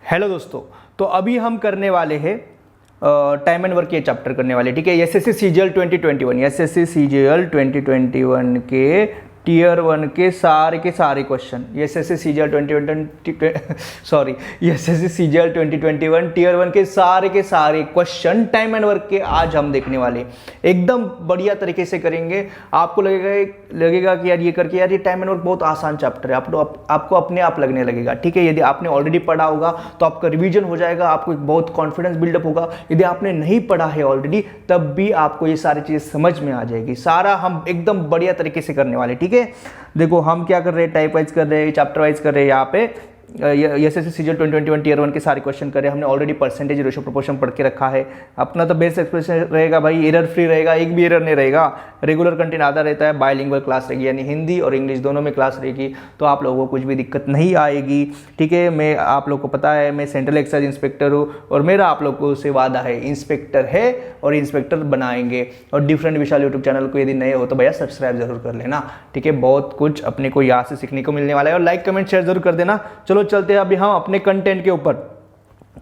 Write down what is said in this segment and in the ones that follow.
Hello दोस्तों, तो अभी हम करने वाले हैं टाइम एंड वर्क ये चैप्टर करने वाले, ठीक है। एसएससी सीजीएल 2021, एसएससी सीजीएल 2021 के टीयर 1 के सारे क्वेश्चन, एसएससी सीजीएल 2021 टीयर 1 के सारे क्वेश्चन टाइम एंड वर्क के आज हम देखने वाले एकदम बढ़िया तरीके से करेंगे। आपको लगेगा कि यार ये करके यार ये टाइम एंड वर्क बहुत आसान चैप्टर है, आपको अपने आप लगने लगेगा, ठीक है। यदि आपने ऑलरेडी पढ़ा होगा तो आपका रिवीजन हो जाएगा, आपको एक बहुत कॉन्फिडेंस बिल्डअप होगा। यदि आपने नहीं पढ़ा है ऑलरेडी तब भी आपको ये सारी चीज़ समझ में आ जाएगी। सारा हम एकदम बढ़िया तरीके से करने वाले, ठीक है। देखो हम क्या कर रहे हैं, टाइप वाइज कर रहे हैं, चैप्टर वाइज कर रहे हैं। यहाँ पे एसएससी सीजीएल 2021 टीयर 1 के सारे क्वेश्चन कर रहे हैं। हमने ऑलरेडी परसेंटेज रेशो प्रोपोर्शन पढ़ के रखा है। अपना तो बेस्ट एक्सप्रेशन रहेगा भाई, एरर फ्री रहेगा, एक भी एरर नहीं रहेगा। रेगुलर कंटेंट आधा रहता है, बायलिंगुअल क्लास रहेगी, यानी हिंदी और इंग्लिश दोनों में क्लास रहेगी, तो आप लोगों को कुछ भी दिक्कत नहीं आएगी, ठीक है। मैं आप लोग को पता है मैं सेंट्रल एक्साइज इंस्पेक्टर हूँ और मेरा आप लोगों से वादा है, इंस्पेक्टर है और इंस्पेक्टर बनाएंगे। और डिफरेंट विशाल यूट्यूब चैनल को यदि नए हो तो भैया सब्सक्राइब जरूर कर लेना, ठीक है। बहुत कुछ अपने को यहाँ से सीखने को मिलने वाला है। और लाइक कमेंट शेयर जरूर कर देना। चलो चलते हैं अभी हम अपने कंटेंट के ऊपर।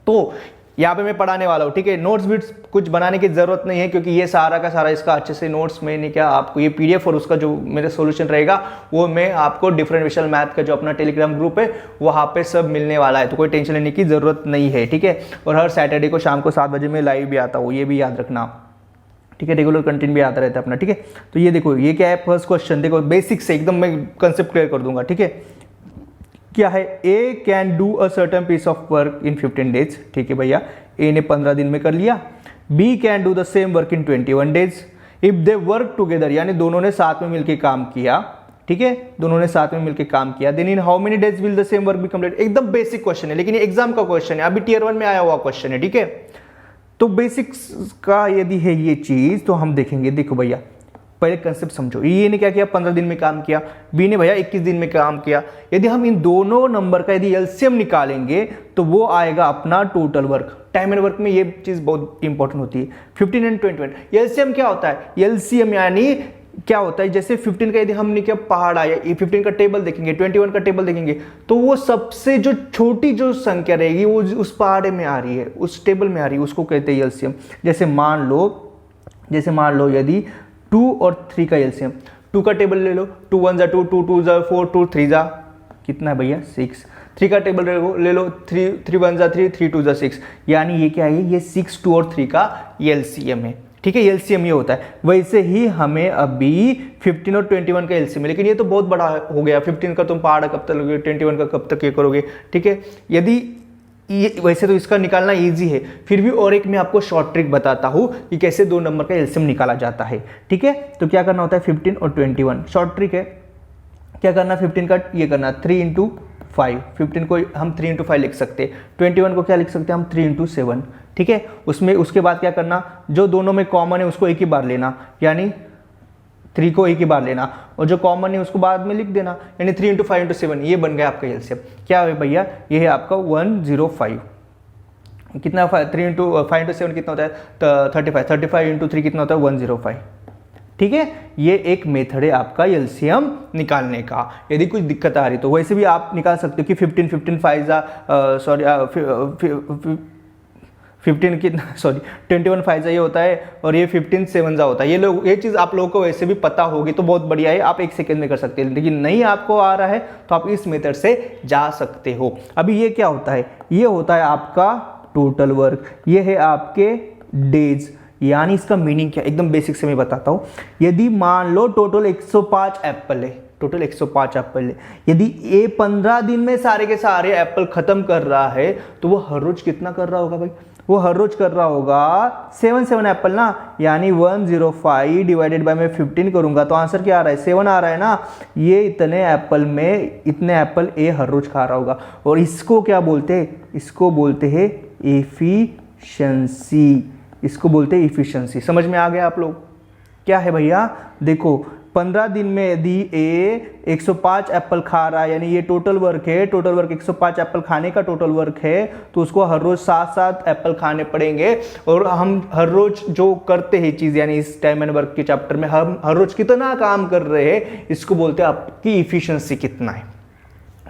तो यहाँ पे मैं पढ़ाने वाला हूँ, ठीक है। नोट्स भी कुछ बनाने की जरूरत नहीं है, क्योंकि ये सारा का सारा इसका अच्छे से नोट्स में नहीं, क्या आपको ये पीडीएफ और उसका जो मेरा सॉल्यूशन रहेगा वो मैं आपको डिफरेंट विशाल मैथ का जो अपना टेलीग्राम ग्रुप है वहाँ पे सब मिलने वाला है, तो कोई टेंशन लेने की जरूरत नहीं है, ठीक है। और हर सैटरडे को शाम को 7 बजे मैं लाइव भी आता हूँ, ये भी याद रखना, ठीक है। रेगुलर कंटेंट भी आता रहता है अपना, ठीक है। तो ये देखो ये क्या है, फर्स्ट क्वेश्चन देखो, बेसिक से एकदम मैं कंसेप्ट क्लियर कर दूंगा, ठीक है। क्या है, A can do a certain piece of work in 15 days, ठीक है भैया। ए ने 15 दिन में कर लिया। B can do the same work in 21 days if they work together, यानी दोनों ने साथ में मिलकर काम किया, ठीक है। दोनों ने साथ में मिलकर काम किया। Then in how many days will the same work be complete. एकदम बेसिक क्वेश्चन है, लेकिन ये एग्जाम का क्वेश्चन है, अभी टीयर 1 में आया हुआ क्वेश्चन है, ठीक है। तो बेसिक्स का यदि है ये चीज तो हम देखेंगे। देखो भैया पहले कंसेप्ट समझो, ए ने क्या किया, 15 दिन में काम किया, बी ने भैया 21 दिन में काम किया। यदि हम इन दोनों नंबर का यदि एलसीएम निकालेंगे तो वो आएगा अपना total work. Time and work में ये चीज बहुत इंपॉर्टेंट होती है। 15 एंड 21 एलसीएम क्या होता है, एलसीएम यानी क्या होता है, जैसे 15 का यदि हमने क्या पहाड़ आया, ये 15 का टेबल देखेंगे, 21 का टेबल देखेंगे, तो वो सबसे जो छोटी जो संख्या रहेगी वो उस पहाड़े में आ रही है, उस टेबल में आ रही है, उसको कहते हैं एलसीएम। जैसे मान लो यदि 2 और 3 का एलसीएम, 2 का टेबल ले लो, 2 1 जा 2, 2 2 जा 4, 2 3 जा कितना है भैया 6। 3 का टेबल ले लो, 3 1 जा 3, 3 2 जा 6, यानी ये क्या है, ये 6, 2 और 3 का एलसीएम है, ठीक है। एलसीएम ये होता है। वैसे ही हमें अभी 15 और 21 का एलसीएम है, लेकिन ये तो बहुत बड़ा हो गया। 15 का तुम पहाड़ कब तक लोगे, 21 का कब तक ये करोगे, ठीक है। यदि ये वैसे तो इसका निकालना इजी है, फिर भी और एक मैं आपको शॉर्ट ट्रिक बताता हूं कि कैसे 2 नंबर का एलसीएम निकाला जाता है, ठीक है। तो क्या करना होता है, 15 और 21 शॉर्ट ट्रिक है। क्या करना, 15 का ये करना 3 इंटू 5, 15 को हम 3 इंटू 5 लिख सकते हैं, 21 को क्या लिख सकते हैं हम 3 इंटू 7, ठीक है। उसमें उसके बाद क्या करना, जो दोनों में कॉमन है उसको एक ही बार लेना, यानी 3 को एक ही बार लेना, और जो कॉमन है उसको बाद में लिख देना, यानी 3 इंटू 5 इंटू 7, ये बन गया आपका एलसीएम। क्या है भैया, ये है आपका 105। कितना 3 इंटू 5 इंटू 7 कितना होता है 35, 35 इंटू 3 कितना होता है 105, ठीक है। ये एक मेथड है आपका एलसीएम निकालने का। यदि कुछ दिक्कत आ रही तो वैसे भी आप निकाल सकते हो कि 15 15 5 जा 21 5 जा ये होता है, और ये 15 7 जा होता है। ये चीज़ आप लोगों को वैसे भी पता होगी तो बहुत बढ़िया है, आप 1 सेकेंड में कर सकते हैं। लेकिन नहीं आपको आ रहा है तो आप इस मेथड से जा सकते हो। अभी ये क्या होता है, ये होता है आपका टोटल वर्क, ये है आपके डेज, यानी इसका मीनिंग क्या, एकदम बेसिक से मैं बताता हूँ। यदि मान लो टोटल 105 एप्पल है, टोटल 105 एप्पल है, यदि ए 15 दिन में सारे के सारे एप्पल खत्म कर रहा है तो वो हर रोज कितना कर रहा होगा भाई, वो हर रोज कर रहा होगा 7 एप्पल ना, यानी 105 डिवाइडेड बाय मैं 15 करूंगा तो आंसर क्या आ रहा है, 7 आ रहा है ना। ये इतने एप्पल में इतने एप्पल ए हर रोज खा रहा होगा, और इसको क्या बोलते हैं, इसको बोलते हैं एफिशिएंसी, इसको बोलते हैं एफिशिएंसी। समझ में आ गया आप लोग क्या है भैया। देखो 15 दिन में यदि ए 105 एप्पल खा रहा है, यानी ये टोटल वर्क है, टोटल वर्क 105 एप्पल खाने का टोटल वर्क है, तो उसको हर रोज 7 एप्पल खाने पड़ेंगे। और हम हर रोज जो करते हैं चीज, यानी इस टाइम एंड वर्क के चैप्टर में हम हर रोज कितना काम कर रहे हैं, इसको बोलते हैं आपकी इफिशिएंसी कितना है,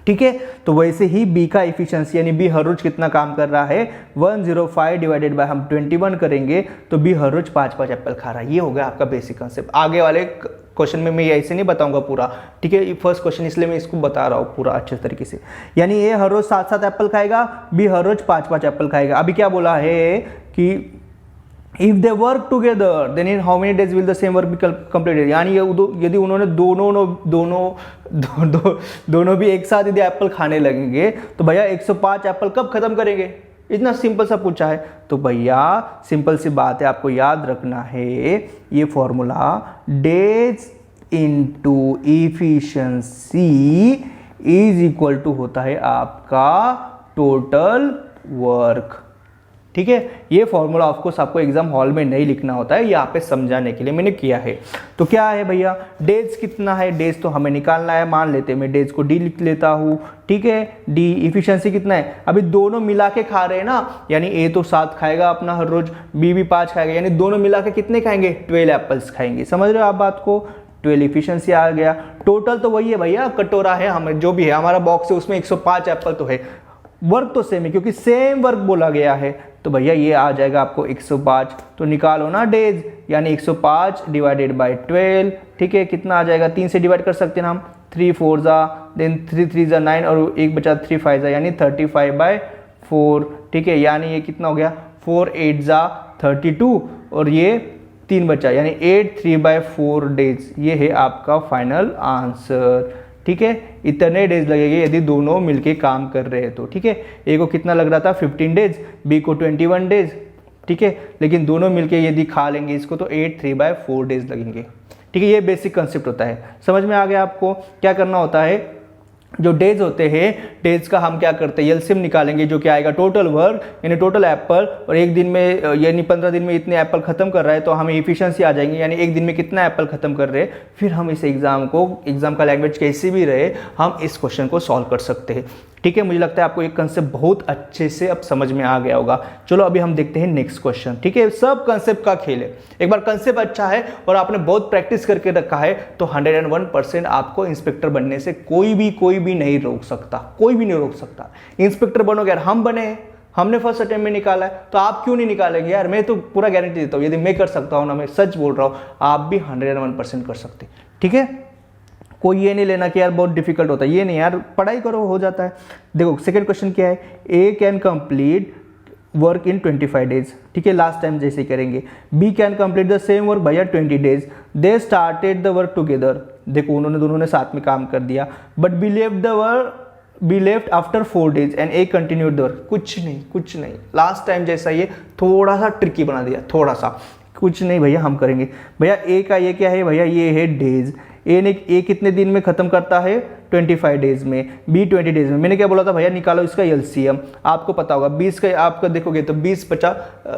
ठीक है। तो वैसे ही बी का इफिशियंसी यानी बी हर रोज कितना काम कर रहा है 105 डिवाइडेड बाय हम 21 करेंगे तो बी हर रोज 5-5 एप्पल खा रहा है। ये हो गया आपका बेसिक कंसेप्ट। आगे वाले क्वेश्चन में मैं ऐसे नहीं बताऊंगा पूरा, ठीक है। फर्स्ट क्वेश्चन इसलिए मैं इसको बता रहा हूँ पूरा अच्छे तरीके से। यानी ए हर रोज 7-7 एप्पल खाएगा, बी हर रोज 5-5 एप्पल खाएगा। अभी क्या बोला है कि if they work together then in how many days will the same work be completed. यानी यदि उन्होंने दोनों भी एक साथ यदि एप्पल खाने लगेंगे तो भैया 105 एप्पल कब खत्म करेंगे? इतना सिंपल सा पूछा है। तो भैया सिंपल सी बात है, आपको याद रखना है ये formula days into efficiency is equal to होता है आपका टोटल वर्क, ठीक है। ये फॉर्मूला ऑफकोर्स आपको एग्जाम हॉल में नहीं लिखना होता है, यहाँ पे समझाने के लिए मैंने किया है। तो क्या है भैया, डेज कितना है, डेज तो हमें निकालना है। मान लेते हैं मैं डेज को डी लिख लेता हूँ, ठीक है। डी इफिशिएंसी कितना है, अभी दोनों मिला के खा रहे हैं ना, यानी ए तो 7 खाएगा अपना हर रोज, बी भी 5 खाएगा, यानी दोनों मिला के कितने खाएंगे 12 एप्पल्स खाएंगे। समझ रहे हो आप बात को? 12 इफिशिएंसी आ गया। टोटल तो वही है भैया, कटोरा है हमें जो भी है हमारा बॉक्स है उसमें 105 एप्पल तो है। वर्क तो सेम है क्योंकि सेम वर्क बोला गया है। तो भैया ये आ जाएगा आपको 105। तो निकालो ना डेज, यानी 105 डिवाइडेड बाय 12, ठीक है। कितना आ जाएगा, 3 से डिवाइड कर सकते हैं हम, 3 4 जा, देन 3 3 जा 9 और एक बचा 3 5 जा, यानी 35/4, ठीक है। यानी ये कितना हो गया 4 8 जा 32 और ये 3 बचा, यानी 8 3/4 डेज। ये है आपका फाइनल आंसर, ठीक है। इतने डेज लगेंगे यदि दोनों मिलके काम कर रहे हैं तो, ठीक है। ए को कितना लग रहा था 15 डेज, बी को 21 डेज, ठीक है। लेकिन दोनों मिलके यदि खा लेंगे इसको तो 8 3/4 डेज लगेंगे, ठीक है। ये बेसिक कंसेप्ट होता है, समझ में आ गया आपको? क्या करना होता है, जो डेज होते हैं डेज का हम क्या करते हैं एलसीएम निकालेंगे, जो क्या आएगा टोटल वर्क यानी टोटल एप्पल, और एक दिन में यानी 15 दिन में इतने एप्पल खत्म कर रहा है तो हमें इफिशिएंसी आ जाएंगे, यानी एक दिन में कितना एप्पल खत्म कर रहे हैं। फिर हम इस एग्जाम का लैंग्वेज कैसी भी रहे हम इस क्वेश्चन को सॉल्व कर सकते हैं, ठीक है। मुझे लगता है आपको एक कंसेप्ट बहुत अच्छे से अब समझ में आ गया होगा। चलो अभी हम देखते हैं नेक्स्ट क्वेश्चन, ठीक है। सब कंसेप्ट का खेल है, एक बार कंसेप्ट अच्छा है और आपने बहुत प्रैक्टिस करके रखा है तो 101% आपको इंस्पेक्टर बनने से कोई भी नहीं रोक सकता, कोई भी नहीं रोक सकता। इंस्पेक्टर बनोगे यार, हम बने, हमने फर्स्ट अटेम्प्ट में निकाला है तो आप क्यों नहीं निकालेंगे यार? मैं तो पूरा गारंटी देता हूँ यदि मैं कर सकता हूँ ना, मैं सच बोल रहा हूँ, आप भी 101% कर सकते, ठीक है। कोई ये नहीं लेना कि यार बहुत डिफिकल्ट होता है, ये नहीं यार, पढ़ाई करो हो जाता है। देखो सेकंड क्वेश्चन क्या है, A can complete work in 25 days, ठीक है, लास्ट टाइम जैसे करेंगे। B can complete the same work भैया 20 days, they started the work together. देखो उन्होंने दोनों ने साथ में काम कर दिया, but B left after 4 days and A continued the work. कुछ नहीं, लास्ट टाइम जैसा ये थोड़ा सा ट्रिकी बना दिया, थोड़ा सा, कुछ नहीं भैया हम करेंगे। भैया ए का ये क्या है भैया, ये है डेज। ए कितने दिन में खत्म करता है 25 डेज में, बी 20 डेज में। मैंने क्या बोला था भैया निकालो इसका एलसीएम, आपको पता होगा 20 का आपका देखोगे तो 20 50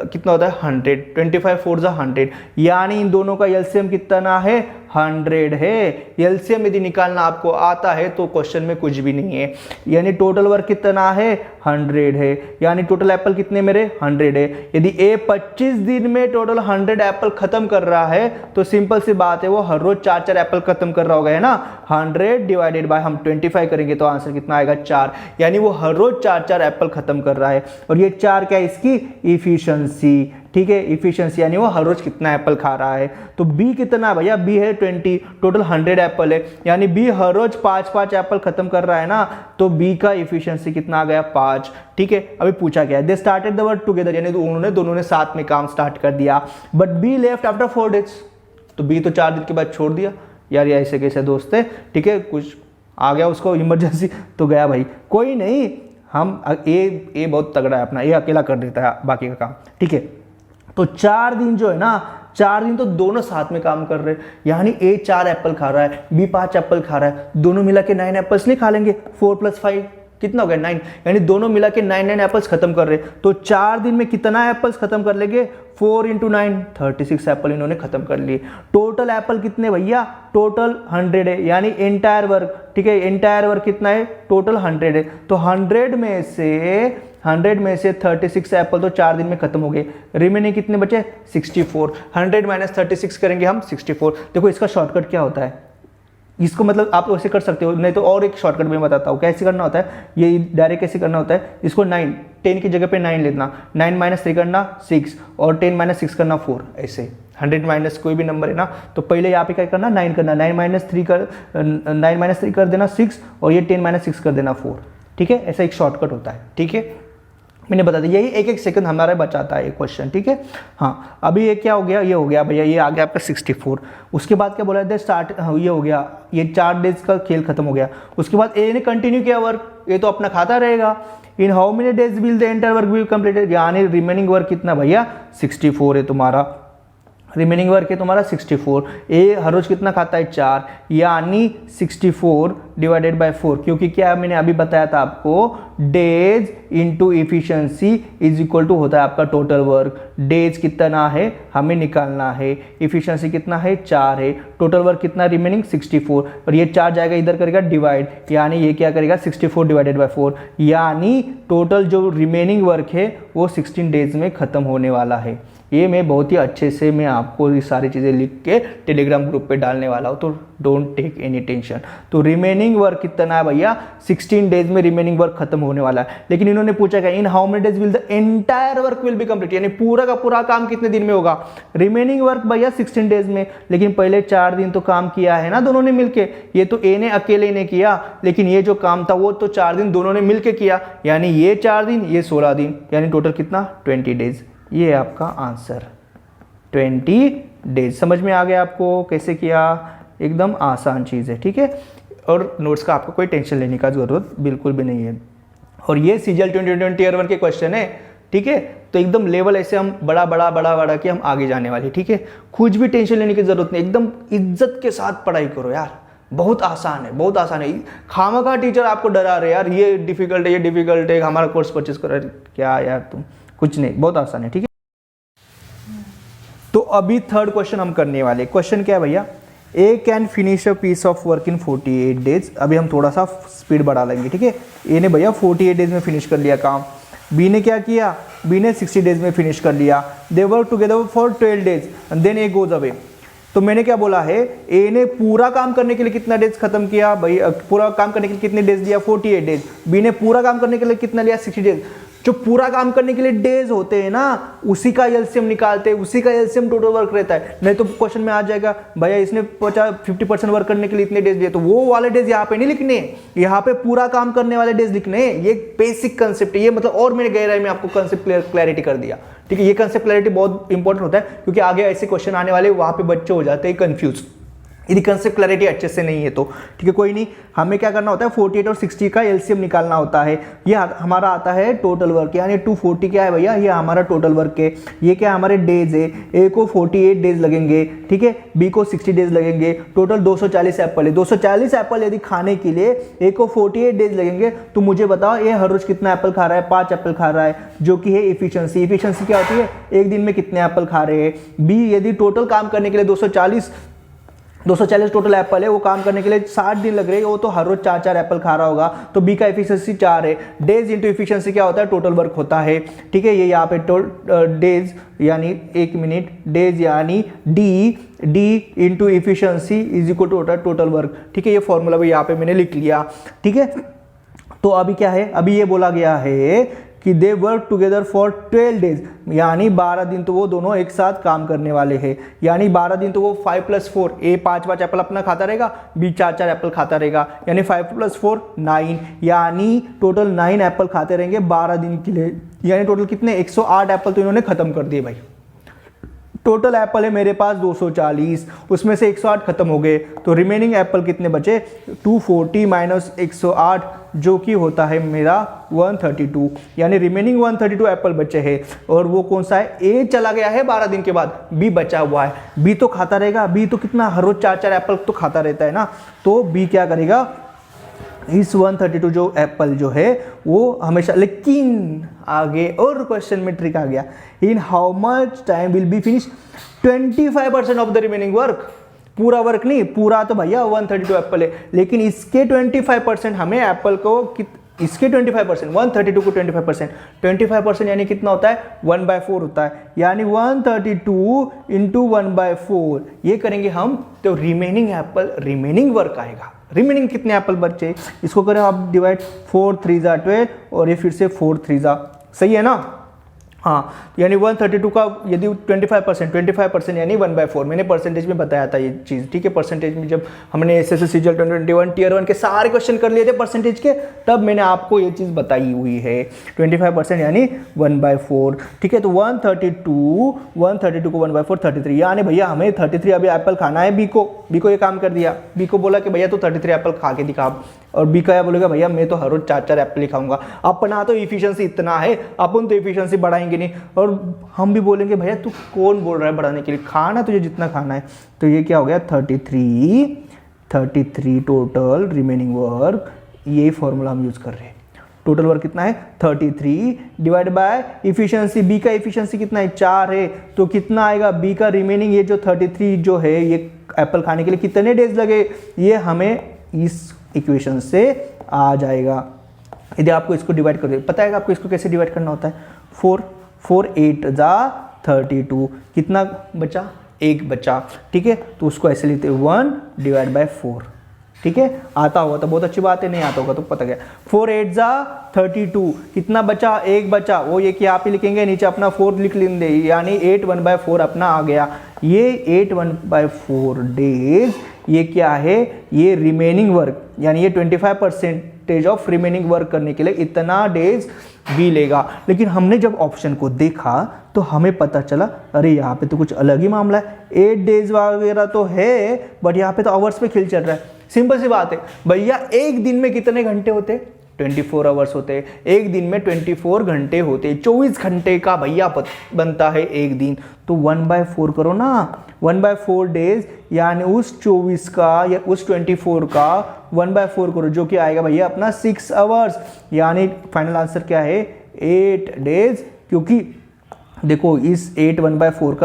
कितना होता है 100, 25 4 जा 100, यानी इन दोनों का एलसीएम कितना है 100 है। एलसीएम यदि निकालना आपको आता है तो क्वेश्चन में कुछ भी नहीं है, यानी टोटल वर्क कितना है 100 है, यानी टोटल एप्पल कितने मेरे 100 है। यदि ए 25 दिन में टोटल 100 एप्पल खत्म कर रहा है तो सिंपल सी बात है वो हर रोज 4-4 एप्पल खत्म कर रहा होगा, है ना। 100 डिवाइडेड बाय हम 25 करेंगे तो आंसर कितना आएगा 4, यानी वो हर रोज 4-4 एप्पल खत्म कर रहा है। और ये 4 क्या है इसकी इफिशिएंसी, ठीक है, इफिशिएंसी यानी वो हर रोज कितना एप्पल खा रहा है। तो बी कितना भैया, बी है 20, टोटल 100 एप्पल है, यानी बी हर रोज 5-5 एप्पल खत्म कर रहा है ना, तो बी का इफिशिएंसी कितना आ गया 5, ठीक है। अभी पूछा गया दे स्टार्टेड द वर्क टुगेदर, यानी उन्होंने दोनों ने साथ में काम स्टार्ट कर दिया, but B left after 4 days, तो बी तो 4 दिन के बाद छोड़ दिया। यार ये ऐसे कैसे दोस्त है, ठीक है, कुछ आ गया उसको इमरजेंसी तो गया भाई, कोई नहीं, हम ए बहुत तगड़ा है अपना, ये अकेला कर देता है बाकी का काम, ठीक है। तो 4 दिन जो है ना, 4 दिन तो दोनों साथ में काम कर रहे हैं, यानी ए 4 एप्पल खा रहा है, बी 5 एप्पल खा रहा है, दोनों मिला के 9 एप्पल्स नहीं खा लेंगे, 4 + 5 कितना हो गया 9, यानी दोनों मिला के 9 एप्पल्स खत्म कर रहे हैं। तो 4 दिन में कितना एप्पल्स खत्म कर लेंगे 4 × 9 36 एप्पल इन्होंने खत्म कर लिए। टोटल एप्पल कितने भैया, टोटल 100 है, यानी एंटायर वर्क, ठीक है, एंटायर वर्क कितना है टोटल 100 है। तो 100 में से 36 एप्पल तो 4 दिन में खत्म हो गए, रिमेनिंग कितने बचे 64, 100 - 36 करेंगे हम 64। देखो इसका शॉर्टकट क्या होता है, इसको मतलब आप ऐसे कर सकते हो, नहीं तो और एक शॉर्टकट में बताता हूँ कैसे करना होता है। ये डायरेक्ट कैसे करना होता है, इसको 9 10 की जगह पे 9 लेना, 9 माइनस 3 करना 6 और 10 माइनस 6 करना 4, ऐसे 100 माइनस कोई भी नंबर है ना, तो पहले यहाँ पे क्या करना 9 करना, 9 माइनस 3 कर देना 6 और ये 10 माइनस 6 कर देना 4, ठीक है। ऐसा एक शॉर्टकट होता है, ठीक है, मैंने बता दिया। यही एक सेकंड हमारा बचाता है ये क्वेश्चन, ठीक है। हाँ, अभी ये क्या हो गया, ये हो गया भैया, ये आ गया आपका 64। उसके बाद क्या बोला था स्टार्ट, ये हो गया, ये 4 डेज का खेल खत्म हो गया। उसके बाद ए ने कंटिन्यू किया वर्क, ये तो अपना खाता रहेगा। इन how many days will the entire work be completed, यानी रिमेनिंग वर्क कितना भैया 64 है तुम्हारा, रिमेनिंग वर्क है तुम्हारा 64। ए हर रोज कितना खाता है 4, यानी 64 डिवाइडेड बाय 4, क्योंकि क्या मैंने अभी बताया था आपको, days into efficiency is equal to होता है आपका टोटल वर्क। डेज कितना है हमें निकालना है, इफिशियंसी कितना है 4 है, टोटल वर्क कितना रिमेनिंग 64, और ये 4 जाएगा इधर करेगा डिवाइड, यानी ये क्या करेगा 64 डिवाइडेड बाय 4, यानी टोटल जो रिमेनिंग वर्क है वो 16 डेज में खत्म होने वाला है। ये मैं बहुत ही अच्छे से मैं आपको ये सारी चीज़ें लिख के टेलीग्राम ग्रुप पे डालने वाला हूँ, तो डोंट टेक एनी टेंशन। तो रिमेनिंग वर्क कितना है भैया 16 डेज में रिमेनिंग वर्क खत्म होने वाला है। लेकिन इन्होंने पूछा क्या, इन how many days will the entire work will be complete, यानी पूरा का पूरा काम कितने दिन में होगा। रिमेनिंग वर्क भैया 16 डेज में, लेकिन पहले 4 दिन तो काम किया है ना दोनों ने मिलके, ये तो ए ने अकेले ने किया, लेकिन ये जो काम था वो तो 4 दिन दोनों ने मिलके किया, यानी ये 4 दिन ये 16 दिन, यानी टोटल कितना 20 डेज। ये है आपका आंसर 20 डेज। समझ में आ गया आपको कैसे किया, एकदम आसान चीज़ है, ठीक है। और नोट्स का आपको कोई टेंशन लेने का जरूरत बिल्कुल भी नहीं है। और ये सीजीएल 2020 ईयर 1 के क्वेश्चन है, ठीक है। तो एकदम लेवल ऐसे हम बड़ा के हम आगे जाने वाले, ठीक है। कुछ भी टेंशन लेने की जरूरत नहीं, एकदम इज्जत के साथ पढ़ाई करो यार, बहुत आसान है, बहुत आसान है। खामखा टीचर आपको डरा रहे यार, ये डिफिकल्ट है, ये डिफिकल्ट है, हमारा कोर्स परचेज करो, क्या यार तुम, कुछ नहीं, बहुत आसान है, ठीक है। तो अभी थर्ड क्वेश्चन हम करने वाले। क्वेश्चन क्या है भैया, A can finish a piece of work in 48 days. अभी हम थोड़ा सा स्पीड बढ़ा लेंगे, ठीक है। ए ने भैया 48 डेज में फिनिश कर लिया काम, बी ने क्या किया, बी ने 60 डेज में फिनिश कर लिया। They work together for 12 days and then A goes away. तो मैंने क्या बोला है, ए ने पूरा काम करने के लिए कितना डेज खत्म किया भाई, पूरा काम करने के लिए कितने डेज लिया 48 डेज। बी ने पूरा काम करने के लिए कितना लिया 60 डेज। जो पूरा काम करने के लिए डेज होते हैं ना, उसी का एलसीएम निकालते हैं, उसी का एलसीएम टोटल वर्क रहता है। नहीं तो क्वेश्चन में आ जाएगा भैया इसने 50% वर्क करने के लिए इतने डेज दिए, तो वो वाले डेज यहाँ पे नहीं लिखने, यहाँ पे पूरा काम करने वाले डेज लिखने हैं। ये बेसिक कंसेप्ट है ये, मतलब और मैंने गहराई में आपको कंसेप्ट क्लैरिटी कर दिया, ठीक है। ये कंसेप्ट क्लैरिटी बहुत इंपॉर्टेंट होता है, क्योंकि आगे ऐसे क्वेश्चन आने वाले, वहां पे बच्चे हो जाते हैं कंफ्यूज, यदि कंसेप्ट क्लैरिटी अच्छे से नहीं है तो, ठीक है। कोई नहीं, हमें क्या करना होता है 48 और 60 का एलसीएम निकालना होता है। ये हमारा आता है टोटल वर्क, यानी 240 क्या है भैया, ये हमारा टोटल वर्क है। ये क्या हमारे डेज है, ए को 48 डेज लगेंगे, ठीक है, बी को 60 डेज लगेंगे। टोटल 240 एप्पल है, 240 एप्पल यदि खाने के लिए ए को 48 डेज लगेंगे, तो मुझे बताओ ए हर रोज कितना एप्पल खा रहा है, 5 एप्पल खा रहा है, जो कि है इफिशियंसी। इफिशियंसी क्या होती है, एक दिन में कितने एप्पल खा रहे हैं। बी यदि टोटल काम करने के लिए 240 टोटल एप्पल है, वो काम करने के लिए 60 दिन लग रहे हैं, वो तो हर रोज 4 एप्पल खा रहा होगा, तो बी का एफिशिएंसी 4 है। डेज इंटू एफिशिएंसी क्या होता है, टोटल वर्क होता है, ठीक है। ये यहाँ पे डेज यानी 1 मिनट, डेज यानी D into efficiency is equal to होता है टोटल वर्क, ठीक है। ये फॉर्मूला भी यहाँ पे मैंने लिख लिया, ठीक है। तो अभी क्या है, अभी ये बोला गया है कि दे वर्क टुगेदर फॉर 12 डेज, यानी 12 दिन तो वो दोनों एक साथ काम करने वाले हैं। यानी 12 दिन तो वो 5 + 4, ए 5 एप्पल अपना खाता रहेगा, बी 4 एप्पल खाता रहेगा, यानी 5 + 4 9, यानी टोटल 9 एप्पल खाते रहेंगे 12 दिन के लिए। यानी टोटल कितने 108 एप्पल तो इन्होंने खत्म कर दिए भाई। टोटल एप्पल है मेरे पास 240, उसमें से 108 खत्म हो गए, तो रिमेनिंग एप्पल कितने बचे 240 माइनस 108, जो कि होता है मेरा 132, यानी रिमेनिंग 132 एप्पल बचे हैं। और वो कौन सा है, ए चला गया है 12 दिन के बाद, बी बचा हुआ है। बी तो खाता रहेगा, बी तो कितना हर रोज 4 एप्पल तो खाता रहता है ना, तो बी क्या करेगा, इस 132 जो एप्पल जो है वो हमेशा, लेकिन आगे और क्वेश्चन में ट्रिक आ गया, in how much time will be finish 25% of the remaining work. पूरा वर्क नहीं, पूरा तो भैया 132 एप्पल है, लेकिन इसके 25% हमें एप्पल को इसके 25%, 132 को 25%, 25% यानी कितना होता है 1/4 होता है, यानी 132 इंटू 1/4 ये करेंगे हम तो रिमेनिंग एप्पल, रिमेनिंग वर्क आएगा। रिमेनिंग कितने एप्पल बचे इसको करें आप डिवाइड, 4 3 ज़ा 12 और ये फिर से 4 3 ज़ा, सही है ना। हाँ, यानी 132 का यदि 25% यानी 1/4, मैंने परसेंटेज में बताया था ये चीज़, ठीक है। परसेंटेज में जब हमने एसएससी सीजीएल 2021 टियर 1 के सारे क्वेश्चन कर लिए थे परसेंटेज के, तब मैंने आपको ये चीज़ बताई हुई है। 25% यानी 1/4, ठीक है। तो 132 को 1/4 33, यानी भैया हमें 33 अभी एप्पल खाना है। बी को ये काम कर दिया, बी को बोला कि भैया तो 33 एप्पल खा के दिखा, और बी का बोलेगा भैया मैं तो हर रोज 4 एप्पल ही खाऊंगा। अपना तो इफिशियंसी इतना है, अपन तो इफिशियंसी बढ़ाएंगे नहीं, और हम भी बोलेंगे भैया तू कौन बोल रहा है बढ़ाने के लिए, खाना तुझे जितना खाना है। तो ये क्या हो गया 33 टोटल रिमेनिंग वर्क, यही फॉर्मूला हम यूज कर रहे हैं। टोटल वर्क कितना है 33 डिवाइड बाय इफिशियंसी, बी का इफिशियंसी कितना है 4 है, तो कितना आएगा बी का रिमेनिंग, ये जो 33 जो है ये एप्पल खाने के लिए कितने डेज लगे, ये हमें इस इक्वेशन से आ जाएगा। यदि आपको इसको डिवाइड कर दे, पता है आपको इसको कैसे डिवाइड करना होता है, 4 8 ज़ा 32, कितना बचा 1 बचा, ठीक है। तो उसको ऐसे लेते हैं 1 डिवाइड बाय 4, ठीक है। आता होगा तो बहुत अच्छी बात है, नहीं आता होगा तो पता गया। 4 8 ज़ा 32, कितना बचा 1 बचा, वो ये कि आप ही लिखेंगे, नीचे अपना 4 लिख लेंगे, यानी 8 1/4 अपना आ गया। ये 8 1/4 डेज ये क्या है, ये रिमेनिंग वर्क, यानी ये 25% ऑफ रिमेनिंग वर्क करने के लिए इतना डेज भी लेगा। लेकिन हमने जब ऑप्शन को देखा तो हमें पता चला अरे यहाँ पे तो कुछ अलग ही मामला है, 8 डेज वगैरह तो है बट यहाँ पे तो आवर्स पे खेल चल रहा है। सिंपल सी बात है भैया, एक दिन में कितने घंटे होते 24 आवर्स होते हैं, एक दिन में 24 घंटे होते, 24 घंटे का भैया बनता है एक दिन। तो 1/4 करो ना, 1/4 डेज, यानी उस 24 का या उस 24 का 1/4 करो, जो कि आएगा भैया अपना 6 आवर्स, यानी फाइनल आंसर क्या है 8 डेज। क्योंकि देखो इस 8 1/4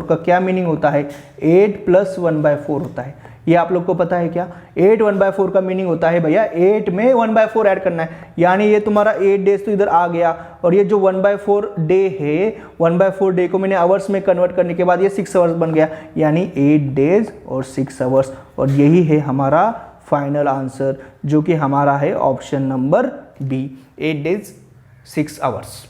का क्या मीनिंग होता है, 8 + 1/4 होता है। ये आप लोग को पता है क्या, 8 1/4 का मीनिंग होता है भैया 8 में 1/4 ऐड करना है, यानी ये तुम्हारा 8 डेज तो इधर आ गया, और ये जो 1/4 डे है, 1/4 डे को मैंने आवर्स में कन्वर्ट करने के बाद ये 6 आवर्स बन गया, यानी 8 डेज और 6 आवर्स। और यही है हमारा फाइनल आंसर, जो कि हमारा है option number B, 8 days 6 hours.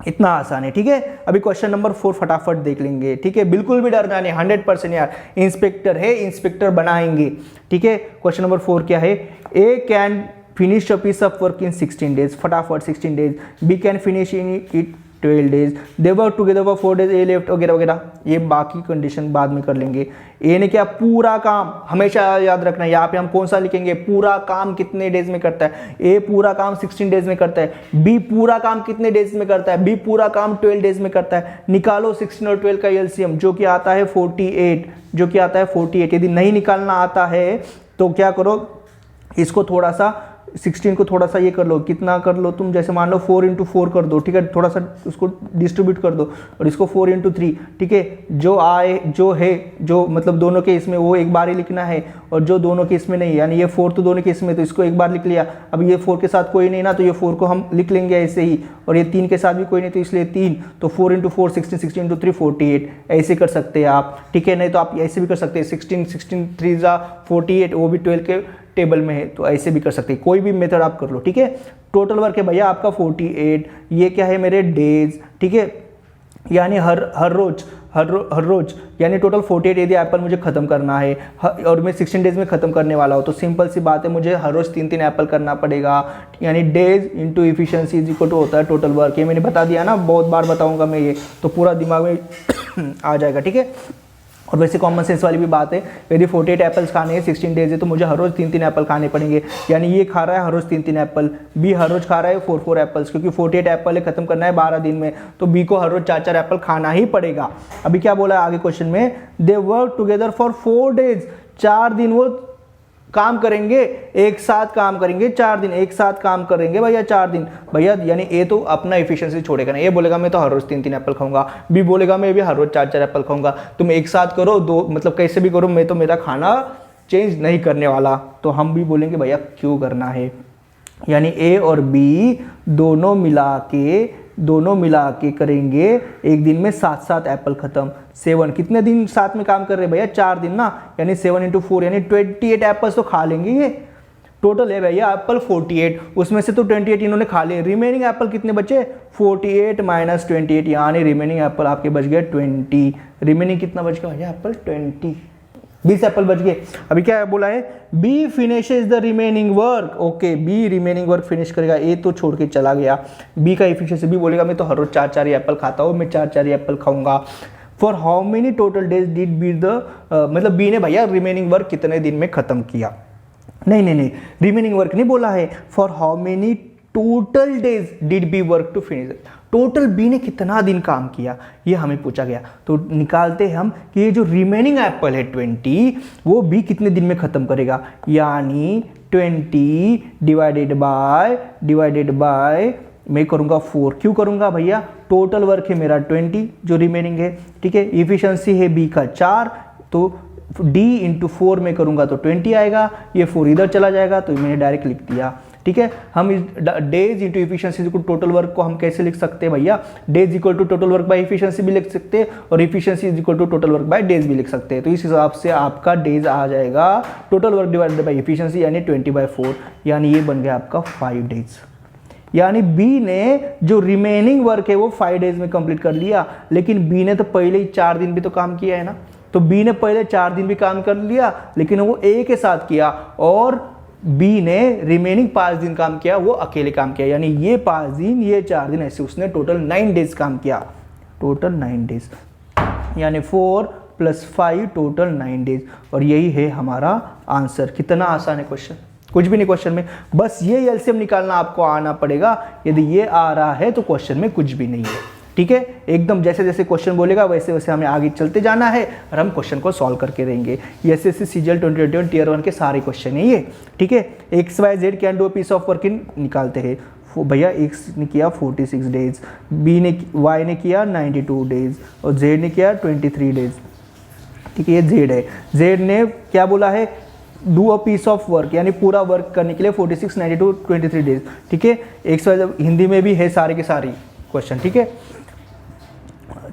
इतना आसान है, ठीक है। अभी क्वेश्चन नंबर 4 फटाफट देख लेंगे, ठीक है। बिल्कुल भी डरना नहीं, 100% यार, इंस्पेक्टर है, इंस्पेक्टर बनाएंगे, ठीक है। क्वेश्चन नंबर 4 क्या है, A can finish a piece of work in 16 days, फटाफट 16 days, B can finish in it 12 days, they work together for 4 days, A left वगैरह वगैरह, ये बाकी कंडीशन बाद में कर लेंगे। ए ने क्या, पूरा काम, हमेशा याद रखना यहाँ पे हम कौन सा लिखेंगे, पूरा काम कितने डेज में करता है, ए पूरा काम 16 डेज में करता है, बी पूरा काम कितने डेज में करता है, बी पूरा काम 12 डेज में करता है। निकालो 16 और 12 का एलसीएम, जो कि आता है 48, यदि नहीं निकालना आता है तो क्या करो, इसको थोड़ा सा 16 को थोड़ा सा ये कर लो, कितना कर लो तुम, जैसे मान लो 4 × 4 कर दो, ठीक है, थोड़ा सा उसको डिस्ट्रीब्यूट कर दो, और इसको 4 × 3, ठीक है। जो आए जो है, जो मतलब दोनों के इसमें वो एक बार ही लिखना है, और जो दोनों के इसमें नहीं, यानी ये 4 तो दोनों के इसमें, तो इसको एक बार लिख लिया। अब ये 4 के साथ कोई नहीं ना, तो ये 4 को हम लिख लेंगे ऐसे ही, और ये 3 के साथ भी कोई नहीं, तो इसलिए 3, तो 4 × 4 16, 16 × 3 48, ऐसे कर सकते हैं आप, ठीक है। नहीं तो आप ऐसे भी कर सकते हैं, 16 3 ज़ा 48, वो भी 12 के टेबल में है, तो ऐसे भी कर सकते हैं, कोई भी मेथड आप कर लो, ठीक है। टोटल वर्क है भैया आपका 48, ये क्या है मेरे डेज, ठीक है, यानी हर रोज यानी टोटल 48 यदि एप्पल मुझे खत्म करना है, और मैं 16 डेज में खत्म करने वाला हूँ, तो सिंपल सी बात है मुझे हर रोज 3 एप्पल करना पड़ेगा, यानी days into efficiency is equal to होता है टोटल वर्क। ये मैंने बता दिया ना, बहुत बार बताऊंगा मैं ये, तो पूरा दिमाग में आ जाएगा, ठीक है। और वैसे कॉमन सेंस वाली भी बात है, यदि 48 एप्पल्स खाने हैं 16 डेज है, तो मुझे हर रोज 3 एप्पल खाने पड़ेंगे, यानी ये खा रहा है हर रोज 3 एप्पल, बी हर रोज खा रहा है 4 एप्पल्स, क्योंकि 48 एप्पल है, खत्म करना है 12 दिन में, तो बी को हर रोज 4 एप्पल खाना ही पड़ेगा। अभी क्या बोला है आगे क्वेश्चन में, दे वर्क टुगेदर फॉर 4 डेज, 4 दिन वो काम करेंगे, एक साथ काम करेंगे, 4 दिन एक साथ काम करेंगे भैया, 4 दिन भैया, यानी ए तो अपना एफिशिएंसी छोड़ेगा ना, ये बोलेगा मैं तो हर रोज 3 एप्पल खाऊंगा, बी बोलेगा मैं भी हर रोज 4 एप्पल खाऊंगा। तुम एक साथ करो, दो मतलब कैसे भी करो, मैं तो मेरा खाना चेंज नहीं करने वाला, तो हम भी बोलेंगे भैया क्यों करना है, यानी ए और बी दोनों मिला के करेंगे एक दिन में 7 एप्पल खत्म। 7 कितने दिन साथ में काम कर रहे हैं भैया? 4 दिन ना, यानी 7 × 4 यानी 28 एप्पल्स तो खा लेंगे ये। टोटल है भैया एप्पल 48, उसमें से तो 28 इन्होंने खा लिए, रिमेनिंग एप्पल कितने बचे? 48 - 28, यानी रिमेनिंग एप्पल आपके बच गए 20। रिमेनिंग कितना बच गया भैया? एप्पल 20 एप्पल बच गए। अभी क्या बोला है? B finishes the remaining work. Okay, B remaining work finish करेगा। ए तो छोड़ के चला गया। बी का एफिशिएंसी, बी बोलेगा मैं तो हर रोज 4 एप्पल खाता हूँ, मैं 4 एप्पल खाऊंगा। For how many total days did be the, मतलब बी ने भैया रिमेनिंग वर्क कितने दिन में खत्म किया? नहीं, रिमेनिंग वर्क नहीं बोला है। For how many total days did B work to finish. Total B ने कितना दिन काम किया ये हमें पूछा गया। तो निकालते हैं हम कि ये जो रिमेनिंग एप्पल है 20, वो बी कितने दिन में खत्म करेगा, यानी 20 डिवाइडेड बाय मैं करूंगा 4। क्यों करूंगा भैया? टोटल वर्क है मेरा 20 जो रिमेनिंग है, ठीक है। इफिशिएंसी है बी का 4, तो d × 4 में करूंगा तो 20 आएगा, ये 4 इधर चला जाएगा तो मैंने डायरेक्ट लिख दिया, ठीक है। हम इस डेज इंटू इफिशिएंसी को टोटल वर्क को हम कैसे लिख सकते हैं भैया? Days equal to total work by efficiency भी लिख सकते हैं और efficiency is equal to total work by days भी लिख सकते हैं। तो इस हिसाब से आपका डेज आ जाएगा total work divided by efficiency, यानी 20/4, यानी ये बन गया आपका 5 डेज। यानी बी ने जो रिमेनिंग वर्क है वो 5 डेज में कंप्लीट कर लिया, लेकिन बी ने तो पहले ही 4 दिन भी तो काम किया है ना। तो बी ने पहले 4 दिन भी काम कर लिया, लेकिन वो ए के साथ किया, और बी ने रिमेनिंग 5 दिन काम किया, वो अकेले काम किया। यानी ये 5 दिन, ये 4 दिन, ऐसे उसने टोटल 9 डेज काम किया, टोटल 9 डेज, यानी 4 + 5 टोटल 9 डेज। और यही है हमारा आंसर। कितना आसान है क्वेश्चन, कुछ भी नहीं क्वेश्चन में, बस ये एलसीएम निकालना आपको आना पड़ेगा। यदि ये आ रहा है तो क्वेश्चन में कुछ भी नहीं है, ठीक है। एकदम जैसे जैसे क्वेश्चन बोलेगा वैसे वैसे हमें आगे चलते जाना है और हम क्वेश्चन को सॉल्व करके रहेंगे। एसएससी सीजीएल 2021 टियर 1 के सारे क्वेश्चन है ये, ठीक है। XYZ can do a piece of work in, निकालते हैं भैया। एक्स ने किया 46 डेज, बी ने वाई ने किया 92 डेज और जेड ने किया 23 डेज, ठीक है। ये जेड है, जेड ने क्या बोला है? Do a piece of work, यानी पूरा वर्क करने के लिए 46, 92, 23 डेज, ठीक है। XYZ हिंदी में भी है सारे के सारे क्वेश्चन, ठीक है,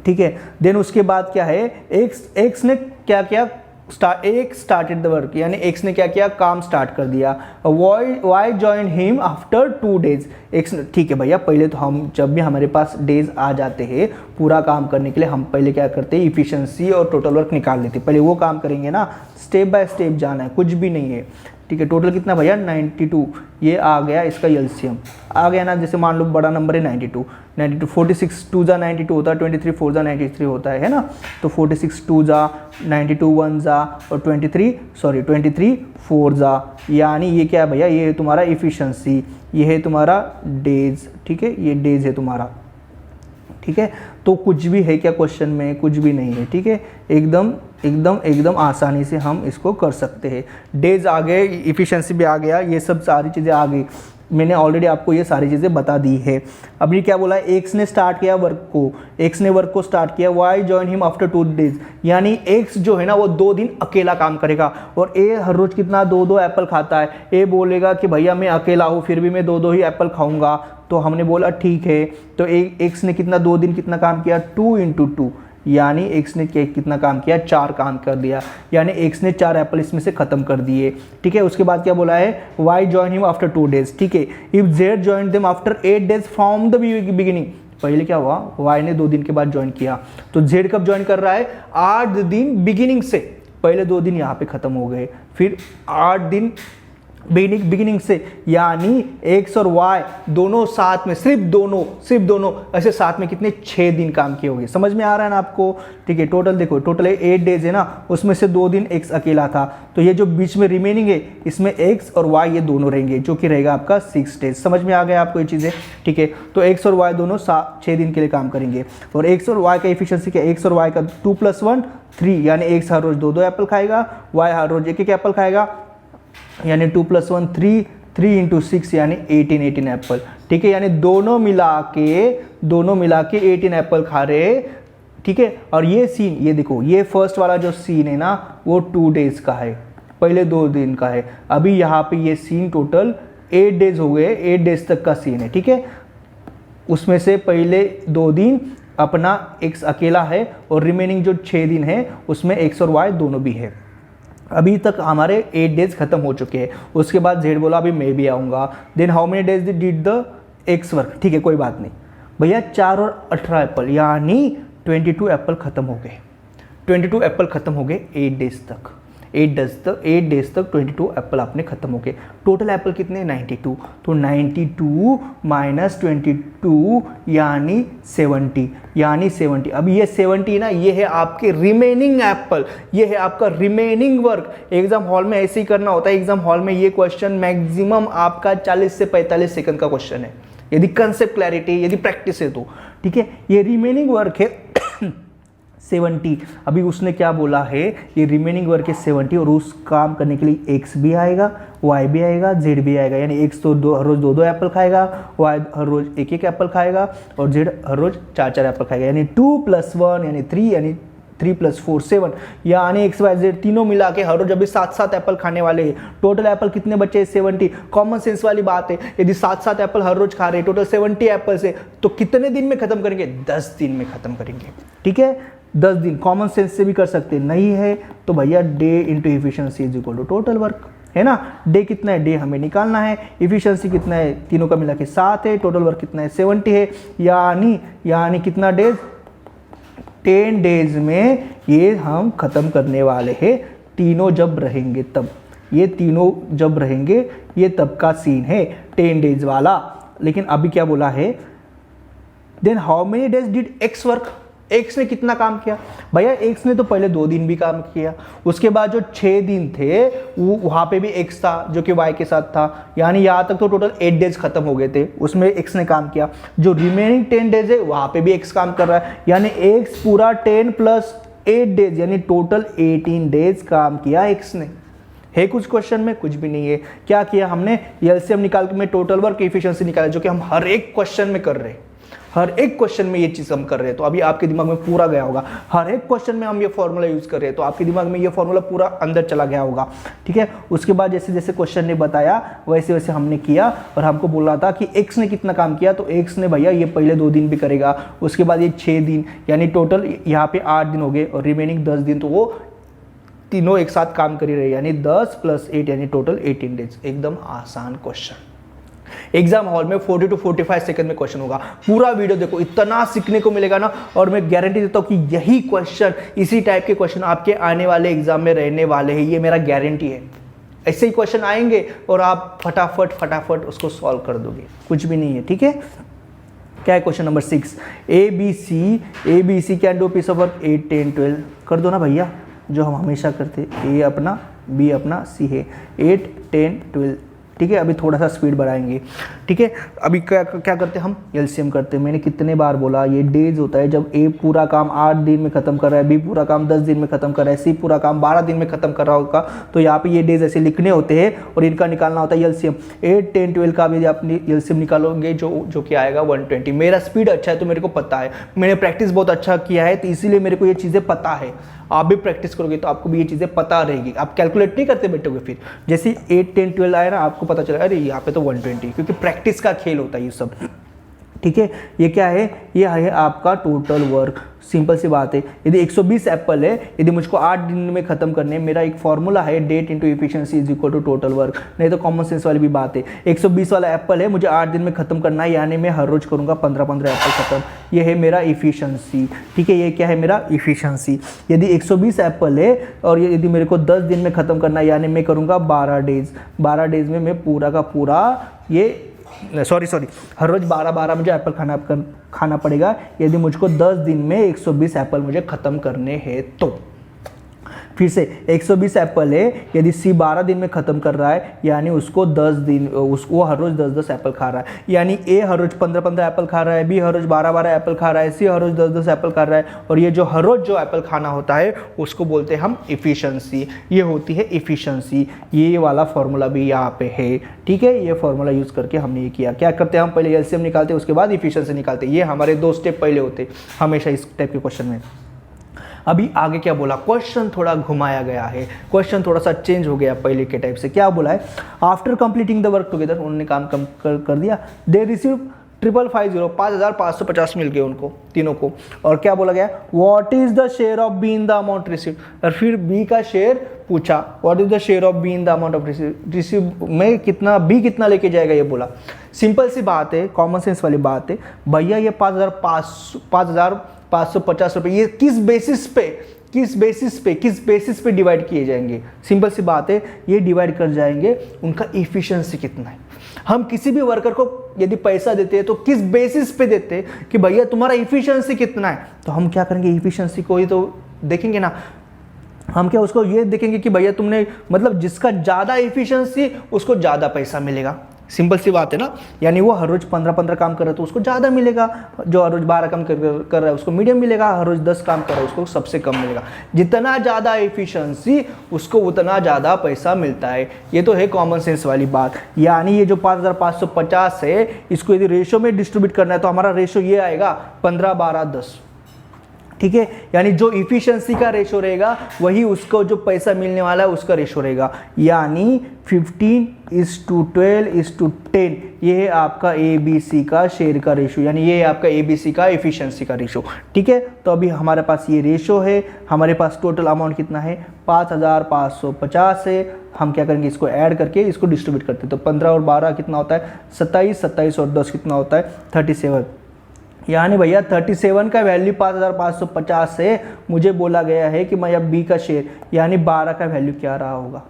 ठीक है। देन उसके बाद क्या है? एक्स ने क्या किया? स्टार्टेड द वर्क, यानी एक्स ने क्या किया? काम स्टार्ट कर दिया। Y join him after 2 days. X, ठीक है भैया, पहले तो हम जब भी हमारे पास डेज आ जाते हैं पूरा काम करने के लिए, हम पहले क्या करते हैं? इफिशिएंसी और टोटल वर्क निकाल लेते हैं, पहले वो काम करेंगे ना। स्टेप बाय स्टेप जाना है, कुछ भी नहीं है, ठीक है। टोटल कितना भैया? 92, ये आ गया इसका एलसीएम आ गया ना। जैसे मान लो बड़ा नंबर है 92, 46 2 जा 92 होता है, 23 4 जा 93 होता है ना। तो 46 2 जा 92 1 जा और 23 4 जा, यानी ये क्या है भैया? ये है तुम्हारा इफिशिएंसी, ये है तुम्हारा डेज, ठीक है। ये डेज है तुम्हारा, ठीक है। तो कुछ भी है क्या क्वेश्चन में? कुछ भी नहीं है, ठीक है। एकदम आसानी से हम इसको कर सकते हैं। डेज आ गए, इफिशिएंसी भी आ गया, ये सब सारी चीज़ें आ गई। मैंने ऑलरेडी आपको ये सारी चीज़ें बता दी है। अभी क्या बोला? एक्स ने स्टार्ट किया वर्क को, एक्स ने वर्क को स्टार्ट किया। Y join him after 2 days, यानी एक्स जो है ना वो 2 दिन अकेला काम करेगा, और ए हर रोज कितना 2-2 एप्पल खाता है। ए बोलेगा कि भैया मैं अकेला हूँ फिर भी मैं 2-2 ही एप्पल खाऊंगा, तो हमने बोला ठीक है। तो एक्स ने कितना 2 दिन कितना काम किया? 2 × 2, यानी एक्स ने कितना काम किया? 4 काम कर दिया, यानी एक्स ने 4 एप्पल इसमें से खत्म कर दिए, ठीक है। उसके बाद क्या बोला है? Y join him after 2 days, ठीक है। If Z join them after 8 days from the beginning, पहले क्या हुआ? वाई ने 2 दिन के बाद ज्वाइन किया, तो जेड कब ज्वाइन कर रहा है? 8 दिन बिगिनिंग से, पहले 2 दिन यहाँ पे खत्म हो गए, फिर 8 दिन बिगिनिंग से, यानी एक्स और वाई दोनों साथ में, सिर्फ दोनों ऐसे साथ में कितने? 6 दिन काम किए होंगे। समझ में आ रहा है ना आपको? ठीक है। टोटल देखो, टोटल 8 डेज है ना, उसमें से 2 दिन एक्स अकेला था, तो ये जो बीच में रिमेनिंग है इसमें एक्स और वाई ये दोनों रहेंगे, जो कि रहेगा आपका 6 डेज। समझ में आ गया आपको ये चीज़ें? ठीक है। तो एक्स और वाई दोनों 6 दिन के लिए काम करेंगे, और एक्स और वाई का एफिशिएंसी क्या? एक्स और वाई का 2 + 1 3, यानी एक्स हर रोज 2-2 एप्पल खाएगा, वाई हर रोज 1-1 एप्पल खाएगा, यानी 2 + 1 3, 3 × 6 यानी 18 एप्पल, ठीक है। यानी दोनों मिला के 18 एप्पल खा रहे, ठीक है। और ये सीन, ये देखो, ये फर्स्ट वाला जो सीन है ना वो 2 डेज का है, पहले 2 दिन का है। अभी यहाँ पे ये सीन टोटल 8 डेज हो गए, 8 डेज तक का सीन है, ठीक है। उसमें से पहले 2 दिन अपना x अकेला है और रिमेनिंग जो 6 दिन है उसमें x और y दोनों भी है। अभी तक हमारे 8 डेज खत्म हो चुके हैं। उसके बाद जेड बोला अभी मैं भी आऊँगा। Then how many days did the X work, ठीक है कोई बात नहीं भैया। 4 और 18 एप्पल यानी 22 एप्पल खत्म हो गए, 22 एप्पल खत्म हो गए 8 डेज तक, 8 डेज तक 22 एप्पल आपने खत्म हो गए। टोटल एप्पल कितने 92, तो 92 माइनस 22 यानी 70। अब ये 70 ना, ये है आपके रिमेनिंग एप्पल, ये है आपका रिमेनिंग वर्क। एग्जाम हॉल में ऐसे ही करना होता है। एग्जाम हॉल में ये क्वेश्चन मैक्सिमम आपका 40 से 45 सेकंड का क्वेश्चन है, यदि कंसेप्ट क्लैरिटी, यदि प्रैक्टिस है तो, ठीक है। ये रिमेनिंग वर्क है 70। अभी उसने क्या बोला है, ये रिमेनिंग वर्क है 70 और उस काम करने के लिए x भी आएगा, y भी आएगा, z भी आएगा। यानी x तो हर रोज 2 एप्पल खाएगा, y हर रोज 1 एप्पल खाएगा और z हर रोज 4 एप्पल खाएगा। यानी 2 + 1 यानी 3, यानी 3 + 4 7, यानी x y z तीनों मिला के हर रोज अभी 7 एप्पल खाने वाले हैं। टोटल एप्पल कितने बचे 70। कॉमन सेंस वाली बात है, यदि 7 एप्पल हर रोज खा रहे हैं, टोटल 70 एप्पल से, तो कितने दिन में खत्म करेंगे 10 दिन में खत्म करेंगे, ठीक है 10 दिन। कॉमन सेंस से भी कर सकते हैं, नहीं है तो भैया day into efficiency is equal to total work, है ना। डे कितना है, डे हमें निकालना है। एफिशिएंसी कितना है, तीनों का मिला के 7 है। टोटल वर्क कितना है 70 है। यानी कितना डेज 10 डेज में ये हम खत्म करने वाले हैं। तीनों जब रहेंगे तब, ये तीनों जब रहेंगे ये तब का सीन है 10 डेज वाला। लेकिन अभी क्या बोला है, then how many days did X work, X ने कितना काम किया भैया। एक्स ने तो पहले 2 दिन भी काम किया, उसके बाद जो 6 दिन थे वो वहाँ पे भी एक्स था जो कि वाई के साथ था। यानी यहाँ तक तो टोटल 8 डेज खत्म हो गए थे, उसमें एक्स ने काम किया। जो रिमेनिंग 10 डेज है वहाँ पे भी एक्स काम कर रहा है। यानी एक्स पूरा 10 + 8 डेज यानी टोटल 18 डेज काम किया एक्स ने। है कुछ क्वेश्चन में, कुछ भी नहीं है। क्या किया हमने, एलसीएम निकाल के में टोटल वर्क एफिशिएंसी निकाला, जो कि हम हर एक क्वेश्चन में कर रहे हैं। हर एक क्वेश्चन में ये चीज़ हम कर रहे हैं, तो अभी आपके दिमाग में पूरा गया होगा। हर एक क्वेश्चन में हम ये फॉर्मूला यूज़ कर रहे हैं, तो आपके दिमाग में ये फॉर्मूला पूरा अंदर चला गया होगा, ठीक है। उसके बाद जैसे जैसे क्वेश्चन ने बताया वैसे वैसे हमने किया, और हमको बोल रहा था कि एक्स ने कितना काम किया, तो एक्स ने भैया ये पहले 2 दिन भी करेगा, उसके बाद ये 6 दिन, यानी टोटल यहाँ पे 8 दिन हो गए, और रिमेनिंग 10 दिन तो वो तीनों एक साथ काम कर ही रहे, यानी 10 + 8 यानी टोटल 18 डेज। एकदम आसान क्वेश्चन। एग्जाम हॉल में 40 to 45 सेकंड में क्वेश्चन होगा। पूरा वीडियो देखो, इतना सीखने को मिलेगा ना, और मैं गारंटी देता हूँ कि यही क्वेश्चन, इसी टाइप के क्वेश्चन आपके आने वाले एग्जाम में रहने वाले हैं, ये मेरा गारंटी है। ऐसे ही क्वेश्चन आएंगे और आप फटाफट उसको सॉल्व कर दोगे, कुछ भी नहीं है, ठीक है। क्या है question number 6, A B C can do piece of work 8 10 12। कर दो ना भैया, जो हम हमेशा करते, ए अपना, बी अपना, सी है 8 10 12, ठीक है। अभी थोड़ा सा स्पीड बढ़ाएंगे, ठीक है। अभी क्या करते हैं हम, एलसीएम करते हैं। मैंने कितने बार बोला, ये डेज होता है जब ए पूरा काम 8 दिन में खत्म कर रहा है, बी पूरा काम 10 दिन में खत्म कर रहा है, सी पूरा काम 12 दिन में खत्म कर रहा होगा, तो यहाँ पे ये डेज ऐसे लिखने होते हैं और इनका निकालना होता है एलसीएम। 8 10 12 का भी अपनी एलसीएम निकालोगे जो कि आएगा 120। मेरा स्पीड अच्छा है तो मेरे को पता है, मैंने प्रैक्टिस बहुत अच्छा किया है, तो इसीलिए मेरे को ये चीज़ें पता है। आप भी प्रैक्टिस करोगे तो आपको भी ये चीज़ें पता रहेगी, आप कैलकुलेट नहीं करते बैठोगे। फिर जैसे 8 10 12 आए ना, आपको पता चला अरे यहाँ पे तो 120, क्योंकि प्रैक्टिस का खेल होता है ये सब, ठीक है। ये क्या है, ये है आपका टोटल वर्क। सिंपल सी बात है, यदि 120 एप्पल है, यदि मुझको 8 दिन में खत्म करने, मेरा एक फॉर्मूला है date into efficiency is equal to total work. नहीं तो कॉमन सेंस वाली भी बात है, 120 वाला एप्पल है, मुझे 8 दिन में खत्म करना है, यानी मैं हर रोज करूंगा 15-15 एप्पल खत्म। ये है मेरा एफिशिएंसी, ठीक है। ये क्या है मेरा एफिशिएंसी। यदि 120 एप्पल है और यदि मेरे को 10 दिन में खत्म करना है, यानी मैं करूंगा 12 डेज। 12 डेज में मैं पूरा का पूरा ये सॉरी हर रोज 12 मुझे एप्पल खाना पड़ेगा, यदि मुझको 10 दिन में 120 एप्पल मुझे खत्म करने हैं तो। फिर से 120 एप्पल है, यदि सी 12 दिन में खत्म कर रहा है, यानी उसको 10 दिन, उसको हर रोज 10-10 एप्पल खा रहा है, यानी ए हर रोज 15-15 एप्पल खा रहा है, बी हर रोज 12-12 एप्पल खा रहा है, सी हर रोज 10-10 एप्पल खा रहा है, और ये जो हर रोज जो एप्पल खाना होता है उसको बोलते हैं हम एफिशिएंसी। ये होती है एफिशिएंसी। ये वाला फॉर्मूला भी यहाँ पे है, ठीक है। ये फॉर्मूला यूज करके हमने ये किया। क्या करते हैं हम, पहले एलसीएम निकालते हैं, उसके बाद एफिशिएंसी निकालते हैं। ये हमारे 2 स्टेप पहले होते हैं हमेशा इस टाइप के क्वेश्चन में। अभी आगे क्या बोला, क्वेश्चन थोड़ा घुमाया गया है, क्वेश्चन थोड़ा सा चेंज हो गया पहले के टाइप से। क्या बोला है, after completing the work together, उन्होंने काम कर दिया, दे रिसीव 5550 मिल गए उनको तीनों को। और क्या बोला गया, what is the share of be in the amount receive, और फिर बी का शेयर पूछा, what is the share of be in the amount of receive में कितना, बी कितना लेके जाएगा ये बोला। सिंपल सी बात है, कॉमन सेंस वाली बात है भैया, ये 5550 रुपये ये किस बेसिस पे डिवाइड किए जाएंगे। सिंपल सी बात है, ये डिवाइड कर जाएंगे उनका इफिशिएंसी कितना है। हम किसी भी वर्कर को यदि पैसा देते हैं तो किस बेसिस पे देते हैं कि भैया तुम्हारा इफिशिएंसी कितना है, तो हम क्या करेंगे, इफिशिएंसी को ही तो देखेंगे ना। हम क्या उसको ये देखेंगे कि भैया तुमने मतलब जिसका ज़्यादा इफिशिएंसी उसको ज़्यादा पैसा मिलेगा। सिंपल सी बात है ना, यानी वो हर रोज 15 काम कर रहा है तो उसको ज़्यादा मिलेगा, जो हर रोज 12 काम कर रहा है उसको मीडियम मिलेगा, हर रोज 10 काम कर रहा है उसको सबसे कम मिलेगा। जितना ज़्यादा एफिशिएंसी उसको उतना ज़्यादा पैसा मिलता है। ये तो है कॉमन सेंस वाली बात। यानी ये जो 5550 है, इसको यदि रेशो में डिस्ट्रीब्यूट करना है तो हमारा रेशो ये आएगा 15 12 10, ठीक है। यानी जो इफिशिएंसी का रेशो रहेगा वही उसको जो पैसा मिलने वाला है उसका रेशो रहेगा। यानी 15:12:10, ये है आपका ABC का शेयर का रेशो, यानी ये है आपका ABC का इफिशिएंसी का रेशो, ठीक है। तो अभी हमारे पास ये रेशो है, हमारे पास टोटल अमाउंट कितना है 5550 है। हम क्या करेंगे, इसको ऐड करके इसको डिस्ट्रीब्यूट करते हैं, तो 15 और 12 कितना होता है 27, 27 और 10 कितना होता है 37। यानी भैया 37 का वैल्यू 5550 है, मुझे बोला गया है कि मैं अब बी का शेयर यानी 12 का वैल्यू क्या रहा होगा।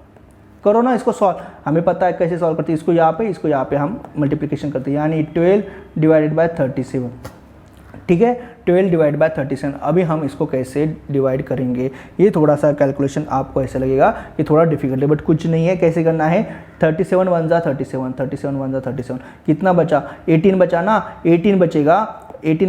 करो ना इसको सॉल्व, हमें पता है कैसे सॉल्व करते हैं, इसको यहाँ पे हम मल्टीप्लिकेशन करते हैं, यानी 12 डिवाइडेड बाय 37, ठीक है। 12 डिवाइड बाय 37, अभी हम इसको कैसे डिवाइड करेंगे, ये थोड़ा सा कैलकुलेशन आपको ऐसा लगेगा कि थोड़ा डिफिकल्ट है, बट कुछ नहीं है। कैसे करना है, 37 1 जा 37, 37 1 जा 37, कितना बचा 18 बचा ना, 18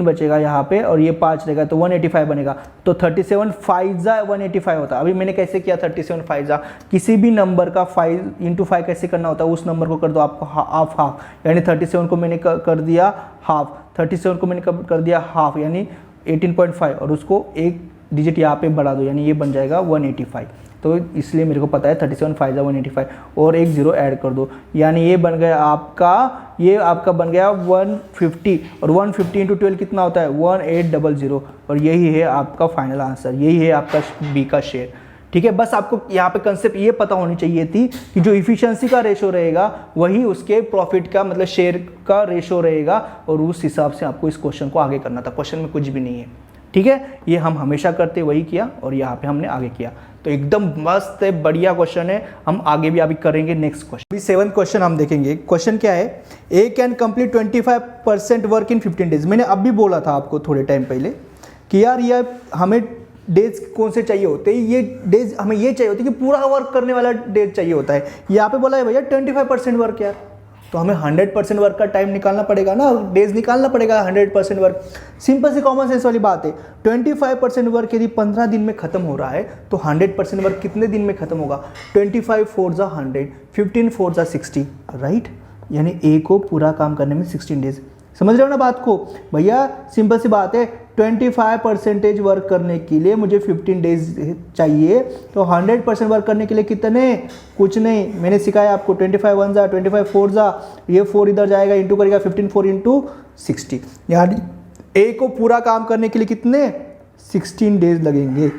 बचेगा यहाँ पे, और ये 5 रहेगा तो 185 बनेगा। तो 37 5 जा 185 होता है। अभी मैंने कैसे किया 37 5 जा, किसी भी नंबर का 5 × 5 कैसे करना होता है, उस नंबर को कर दो आपको हाफ, यानी 37 को मैंने कर दिया हाफ, 37 को मैंने कर दिया हाफ यानी 18.5, और उसको एक डिजिट यहाँ पे बढ़ा दो, यानी ये बन जाएगा 185। तो इसलिए मेरे को पता है 37 5 जा 185, और एक 0 ऐड कर दो, यानी ये बन गया आपका, ये आपका बन गया 150, और 150 × 12 कितना होता है 1800, और यही है आपका फाइनल आंसर, यही है आपका बी का शेयर, ठीक है। बस आपको यहाँ पे कंसेप्ट ये पता होनी चाहिए थी कि जो इफिशिएंसी का रेशो रहेगा वही उसके प्रॉफिट का मतलब शेयर का रेशो रहेगा, और उस हिसाब से आपको इस क्वेश्चन को आगे करना था। क्वेश्चन में कुछ भी नहीं है, ठीक है। ये हम हमेशा करते वही किया, और यहाँ पे हमने आगे किया, तो एकदम मस्त है, बढ़िया क्वेश्चन है। हम आगे भी अभी करेंगे नेक्स्ट क्वेश्चन। अभी 7th क्वेश्चन हम देखेंगे। क्वेश्चन क्या है, A can complete 25% work in 15 days. मैंने अब भी बोला था आपको थोड़े टाइम पहले कि यार ये हमें डेज कौन से चाहिए होते हैं, ये डेज हमें ये चाहिए होती है कि पूरा वर्क करने वाला डेज चाहिए होता है। यहाँ पे बोला है भैया 25% वर्क, यार तो हमें 100% वर्क का टाइम निकालना पड़ेगा ना, डेज निकालना पड़ेगा 100% वर्क। सिंपल सी कॉमन सेंस वाली बात है। 25% वर्क यदि 15 दिन में खत्म हो रहा है तो 100% वर्क कितने दिन में खत्म होगा, 25 4 जा 100, 15 4 जा 60, राइट। यानी ए को पूरा काम करने में 16 डेज। समझ रहे हो ना बात को भैया, सिंपल सी बात है। 25% वर्क करने के लिए मुझे 15 डेज चाहिए, तो 100% वर्क करने के लिए कितने, कुछ नहीं, मैंने सिखाया आपको 25 1 जा 25 4 जा, ये 4 इधर जाएगा, इंटू करेगा 15 4 × 60, यानी ए को पूरा काम करने के लिए कितने 16 डेज लगेंगे।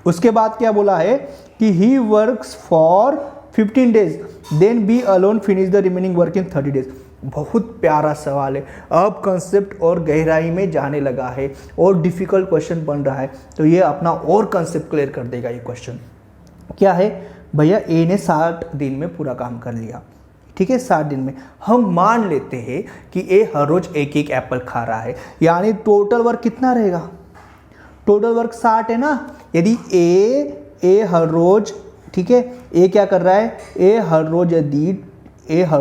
उसके बाद क्या बोला है कि he works for 15 days, then B alone finish the remaining work in 30 days. बहुत प्यारा सवाल है, अब कंसेप्ट और गहराई में जाने लगा है और डिफिकल्ट क्वेश्चन बन रहा है, तो ये अपना और कंसेप्ट क्लियर कर देगा। ये क्वेश्चन क्या है भैया, ए ने 60 दिन में पूरा काम कर लिया, ठीक है। 60 दिन में हम मान लेते हैं कि ए हर रोज एक एक एप्पल खा रहा है, यानी टोटल वर्क कितना रहेगा, टोटल वर्क 60 है ना। यदि ए हर रोज, ठीक है, ए क्या कर रहा है, ए हर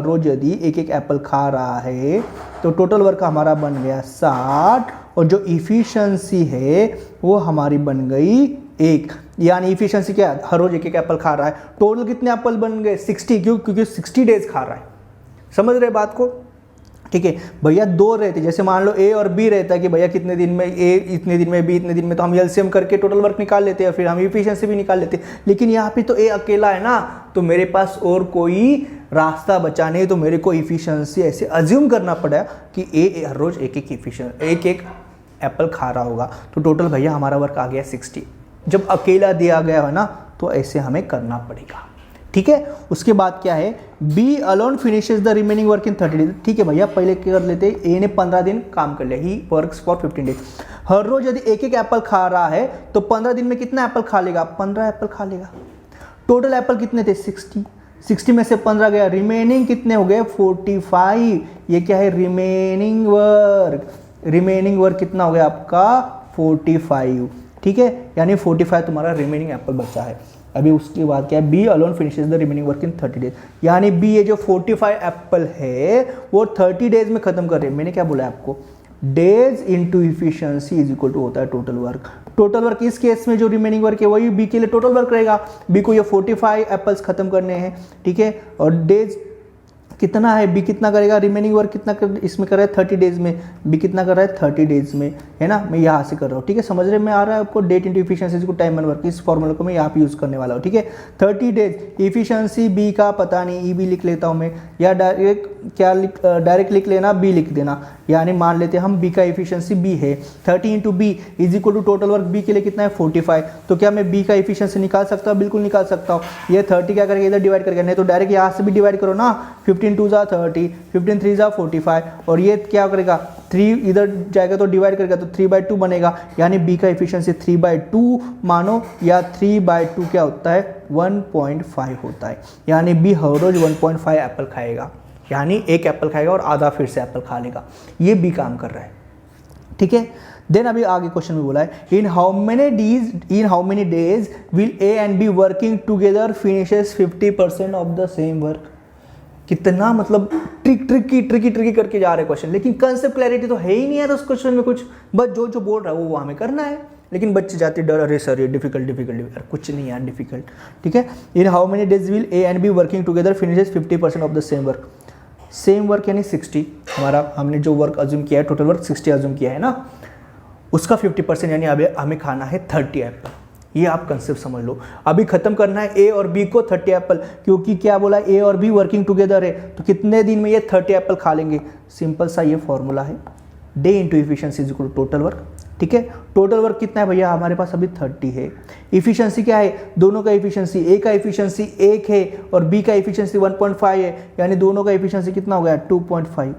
रोज यदि एक एक एप्पल खा रहा है तो टोटल वर्क हमारा बन गया 60, और जो इफिशिएंसी है वो हमारी बन गई 1, यानी इफिशिएंसी क्या है, हर रोज एक एक एप्पल खा रहा है। टोटल कितने एप्पल बन गए 60, क्यों, क्योंकि 60 डेज खा रहा है। समझ रहे बात को, ठीक है भैया, दो रहते, जैसे मान लो ए और बी रहता है कि भैया कितने दिन में ए इतने दिन में बी इतने दिन में, तो हम एलसीएम करके टोटल वर्क निकाल लेते हैं, फिर हम इफिशिएंसी भी निकाल लेते हैं। लेकिन यहाँ पे तो ए अकेला है ना, तो मेरे पास और कोई रास्ता बचा नहीं, तो मेरे को इफिशिएंसी ऐसे अज्यूम करना पड़ा कि ए हर रोज एक एक एप्पल खा रहा होगा। तो टोटल भैया हमारा वर्क आ गया 60। जब अकेला दिया गया है ना तो ऐसे हमें करना पड़ेगा, ठीक है। उसके बाद क्या है, B alone finishes the remaining work in 30 days. ठीक है भैया, पहले क्या कर लेते, ए ने 15 दिन काम कर लिया, ही वर्क्स फॉर 15 डेज। हर रोज यदि एक एक एप्पल खा रहा है तो 15 दिन में कितना एप्पल खा लेगा, 15 एप्पल खा लेगा। टोटल एप्पल कितने थे, 60 में से 15 गया, रिमेनिंग कितने हो गए, 45। ये क्या है, रिमेनिंग वर्क कितना हो गया आपका, 45, ठीक है। यानी 45 तुम्हारा रिमेनिंग एप्पल बचा है। अभी उसके बाद क्या है, B alone finishes the remaining work in 30 days. यानी बी ये जो 45 एप्पल है वो 30 डेज में खत्म कर रहे हैं। मैंने क्या बोला आपको, days into efficiency is equal to होता है टोटल वर्क। टोटल वर्क इस केस में जो रिमेनिंग वर्क है वही बी के लिए टोटल वर्क रहेगा। बी को ये 45 एप्पल्स खत्म करने हैं, ठीक है। और डेज कितना है, बी कितना करेगा, रिमेनिंग वर्क कितना इसमें कर रहा है 30 डेज में, बी कितना कर रहा है 30 डेज में, है ना। मैं यहाँ से कर रहा हूँ, ठीक है, समझ रहे में आ रहा है आपको। डेट इंटू इफिशियंसी को टाइम एंड वर्क, इस फॉर्मूला को मैं यहाँ पे यूज़ करने वाला हूँ, ठीक है। 30 डेज इफिशियंसी बी का पता नहीं, ई बी लिख लेता हूँ मैं, या डायरेक्ट लिख लेना, बी लिख देना। यानी मान लेते हैं हम बी का इफिशियंसी बी है, 30 into B is equal to total work B के लिए कितना है 45। तो क्या मैं बी का इफिशियंसी निकाल सकता हूँ, बिल्कुल निकाल सकता हूँ। ये 30 क्या करेगा, इधर डिवाइड करके, नहीं तो डायरेक्ट यहाँ से भी डिवाइड करो ना, 15 2 जा 30, 15 3 जा 45, और ये क्या करेगा 3 इधर जाएगा तो डिवाइड करेगा तो 3/2 बनेगा। यानी बी का इफिशियंसी 3/2 मानो, या 3/2 क्या होता है 1.5 होता है। यानी बी हर रोज 1.5 एप्पल खाएगा, यानी एक एप्पल खाएगा और आधा फिर से एप्पल खा लेगा। ये बी काम कर रहा है, ठीक है। देन अभी आगे क्वेश्चन में बोला है, in how many days will A and B working together finishes 50% of the same work. कितना मतलब ट्रिकी करके जा रहे क्वेश्चन, लेकिन कंसेप्ट क्लैरिटी तो है ही नहीं है उस क्वेश्चन में कुछ, बस जो बोल रहा है वो हमें करना है। लेकिन बच्चे जाते डर, अरे सर ये डिफिकल्ट, कुछ नहीं यार डिफिकल्ट, ठीक है। In how many days will A and B working together finishes 50% of the same work. Same work यानी 60, हमारा हमने जो वर्क अज्यूम किया है, टोटल वर्क 60 अज्यूम किया है ना, उसका 50% यानी अभी हमें खाना है 30 एप्पल। ये आप कंसेप्ट समझ लो। अभी खत्म करना है ए और बी को 30 एप्पल, क्योंकि क्या बोला, ए और बी वर्किंग टुगेदर है, तो कितने दिन में ये 30 एप्पल खा लेंगे। सिंपल सा ये फॉर्मूला है, day into efficiency is equal to total work, ठीक है। टोटल वर्क कितना है भैया, हमारे पास अभी 30 है। इफिशियंसी क्या है, दोनों का इफिशियंसी, ए का इफिशियंसी 1 है और बी का इफिशियंसी 1.5 है, यानी दोनों का इफिशियंसी कितना हो गया 2.5,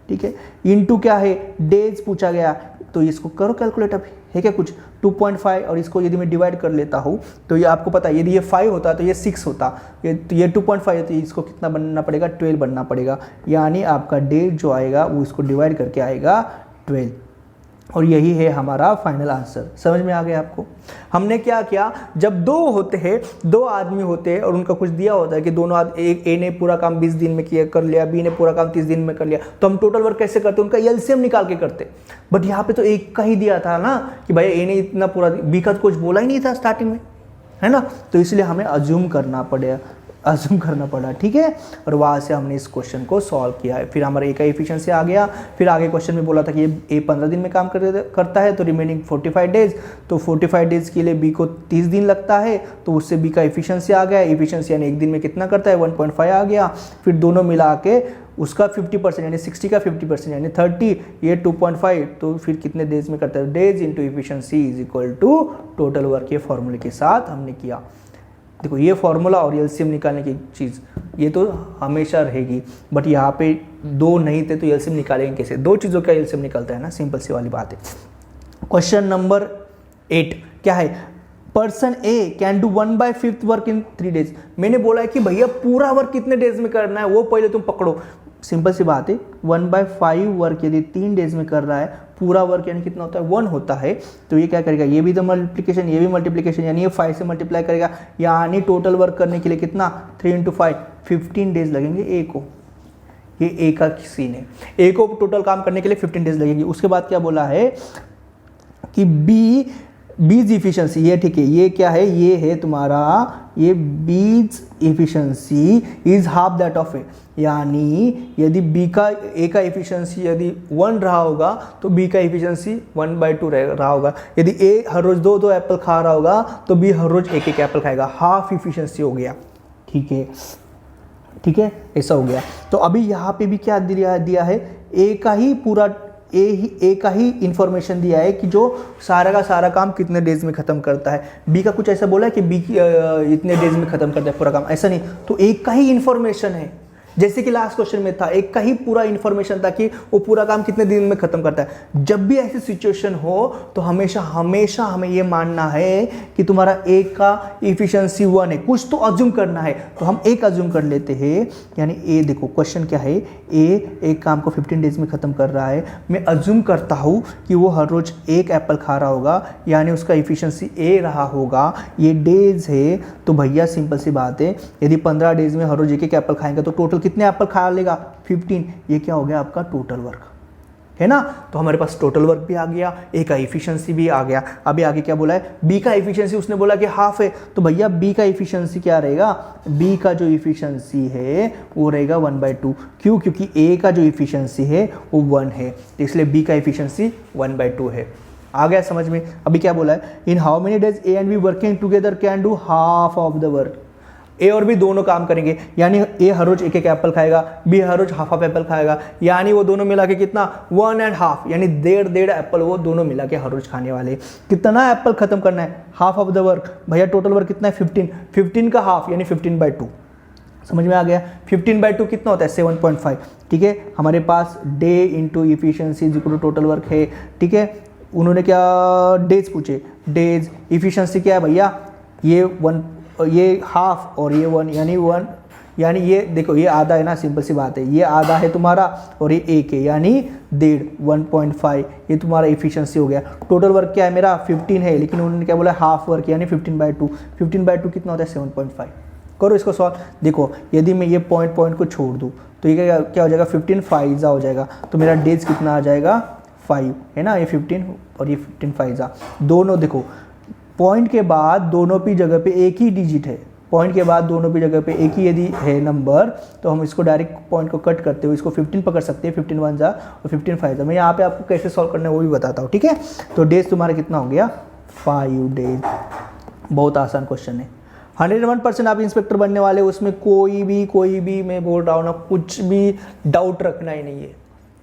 ठीक है। इनटू क्या है, डेज पूछा गया, तो इसको करो कैलकुलेट। अभी है क्या कुछ 2.5, और इसको यदि मैं डिवाइड कर लेता हूँ तो ये आपको पता है, यदि ये 5 होता तो ये 6 होता, ये 2.5 है, तो इसको कितना बनना पड़ेगा 12 बनना पड़ेगा। यानी आपका डेज जो आएगा वो इसको डिवाइड करके आएगा 12, और यही है हमारा फाइनल आंसर। समझ में आ गया आपको। हमने क्या किया, जब दो होते हैं, दो आदमी होते हैं और उनका कुछ दिया होता है कि दोनों एक ए ने पूरा काम 20 दिन में किया कर लिया, बी ने पूरा काम 30 दिन में कर लिया, तो हम टोटल वर्क कैसे करते, उनका एलसीएम निकाल के करते। बट यहाँ पे तो एक का ही दिया था ना कि भाई ए ने इतना पूरा, बी का तो कुछ बोला ही नहीं था स्टार्टिंग में, है ना, तो इसलिए हमें अज्यूम करना पड़ा, ठीक है। और वहाँ से हमने इस क्वेश्चन को सॉल्व किया है। फिर हमारा ए का एफिशिएंसी आ गया। फिर आगे क्वेश्चन में बोला था कि ये ए 15 दिन में काम करता है, तो रिमेनिंग 45 डेज, तो 45 डेज के लिए बी को 30 दिन लगता है, तो उससे बी का एफिशिएंसी आ गया। एफिशिएंसी यानी एक दिन में कितना करता है 1.5 आ गया। फिर दोनों मिला के उसका 50% यानी 60 का 50% यानी 30, ये 2.5, तो फिर कितने डेज में करता है, days into efficiency is equal to total work. ये फॉर्मूले के साथ हमने किया। देखो ये फॉर्मूला और एलसीएम निकालने की चीज़ ये तो हमेशा रहेगी, बट यहाँ पे दो नहीं थे तो एलसीएम निकालेंगे कैसे, दो चीज़ों का एलसीएम निकलता है ना, सिंपल सी वाली बात है। क्वेश्चन नंबर 8 क्या है, person A can do 1/5 work in 3 days. मैंने बोला है कि भैया पूरा वर्क कितने डेज में करना है वो पहले तुम पकड़ो। सिंपल सी बात है, 1/5 वर्क यदि 3 डेज में कर रहा है, पूरा वर्क यानी कितना होता है 1 होता है, तो ये क्या करेगा, ये भी तो मल्टीप्लिकेशन, ये भी मल्टीप्लिकेशन, यानी ये 5 से मल्टीप्लाई करेगा। यानी टोटल वर्क करने के लिए कितना 3 × 5 15 डेज लगेंगे ए को। ये ए का सीन है, ए को टोटल काम करने के लिए 15 डेज लगेंगे। उसके बाद क्या बोला है कि बीज इफिशियंसी, ये ठीक है, ये क्या है, ये है तुम्हारा ये B's efficiency is half that of A, यानी यदि बी का ए का एफिशिएंसी यदि 1 रहा होगा तो बी का एफिशिएंसी 1/2 रहा होगा। यदि ए हर रोज 2 एप्पल खा रहा होगा तो बी हर रोज 1 एप्पल खाएगा, हाफ एफिशिएंसी हो गया। ठीक है, ठीक है, ऐसा हो गया। तो अभी यहाँ पे भी क्या दिया है, ए का ही पूरा ए का ही इंफॉर्मेशन दिया है कि जो सारा का सारा काम कितने डेज में खत्म करता है। बी का कुछ ऐसा बोला है कि बी इतने डेज में खत्म करता है पूरा काम, ऐसा नहीं। तो एक का ही इंफॉर्मेशन है, जैसे कि लास्ट क्वेश्चन में था, एक का ही पूरा इंफॉर्मेशन था कि वो पूरा काम कितने दिन में खत्म करता है। जब भी ऐसी सिचुएशन हो तो हमेशा हमेशा हमें ये मानना है कि तुम्हारा ए का इफिशिएंसी 1 है, कुछ तो अज्यूम करना है। तो हम एक अज्यूम कर लेते हैं, यानी ए, देखो क्वेश्चन क्या है, ए एक काम को 15 डेज में खत्म कर रहा है। मैं अज्यूम करता हूँ कि वो हर रोज 1 एप्पल खा रहा होगा, यानी उसका इफिशिएंसी ए रहा होगा। ये डेज है तो भैया सिंपल सी बात है, यदि 15 डेज में हर रोज 1 एप्पल खाएंगे तो टोटल कितने एप्पल खा लेगा, 15। ये क्या हो गया आपका टोटल वर्क, है ना। तो हमारे पास टोटल वर्क भी आ गया, ए का एफिशिएंसी भी आ गया। अभी आगे क्या बोला है, बी का एफिशिएंसी उसने बोला कि हाफ है, तो भैया बी का एफिशिएंसी क्या रहेगा, बी का जो एफिशिएंसी है वो रहेगा 1/2। क्यों, क्योंकि ए का जो एफिशिएंसी है वो 1 है, इसलिए बी का एफिशिएंसी 1/2 है। आ गया समझ में। अभी क्या बोला है, in how many days A and B working together can do half of the work. A और बी दोनों काम करेंगे, यानी ए हर रोज 1 एप्पल खाएगा, बी हर रोज हाफ एप्पल खाएगा, यानी वो दोनों मिला के कितना 1.5, यानी 1.5 एप्पल वो दोनों मिला के हर रोज खाने वाले। कितना एप्पल खत्म करना है, हाफ ऑफ द वर्क। भैया टोटल वर्क कितना है 15, 15 का हाफ यानी 15/2। समझ में आ गया, 15/2 कितना होता है 7.5। ठीक है, हमारे पास day into efficiency is equal to total work है। ठीक है, उन्होंने क्या डेज पूछे, डेज इफिशियंसी क्या है भैया, ये हाफ और ये 1 यानी 1, यानी ये देखो ये आधा है ना, सिंपल सी बात है, ये आधा है तुम्हारा और ये 1 है, यानी 1.5, ये तुम्हारा इफिशियंसी हो गया। टोटल वर्क क्या है मेरा 15 है, लेकिन उन्होंने क्या बोला हाफ वर्क यानी 15/2। 15/2 कितना होता है 7.5। करो इसको सॉल्व। देखो यदि मैं ये पॉइंट को छोड़ दूँ तो ये क्या हो जाएगा 15 5 हो जाएगा, तो मेरा डेज कितना आ जाएगा 5, है ना। ये 15 और ये 15 5 दोनों, देखो पॉइंट के बाद दोनों की जगह पे एक ही डिजिट है, पॉइंट के बाद दोनों की जगह पे एक ही यदि है नंबर, तो हम इसको डायरेक्ट पॉइंट को कट करते हुए इसको 15 पकड़ सकते हैं, 15 1 और 15 5। मैं यहाँ पे आपको कैसे सॉल्व करना है वो भी बताता हूँ। ठीक है, तो डेज तुम्हारा कितना हो गया 5 डेज। बहुत आसान क्वेश्चन है, 101% आप इंस्पेक्टर बनने वाले, उसमें कोई भी मैं बोल रहा हूँ ना, कुछ भी डाउट रखना ही नहीं है।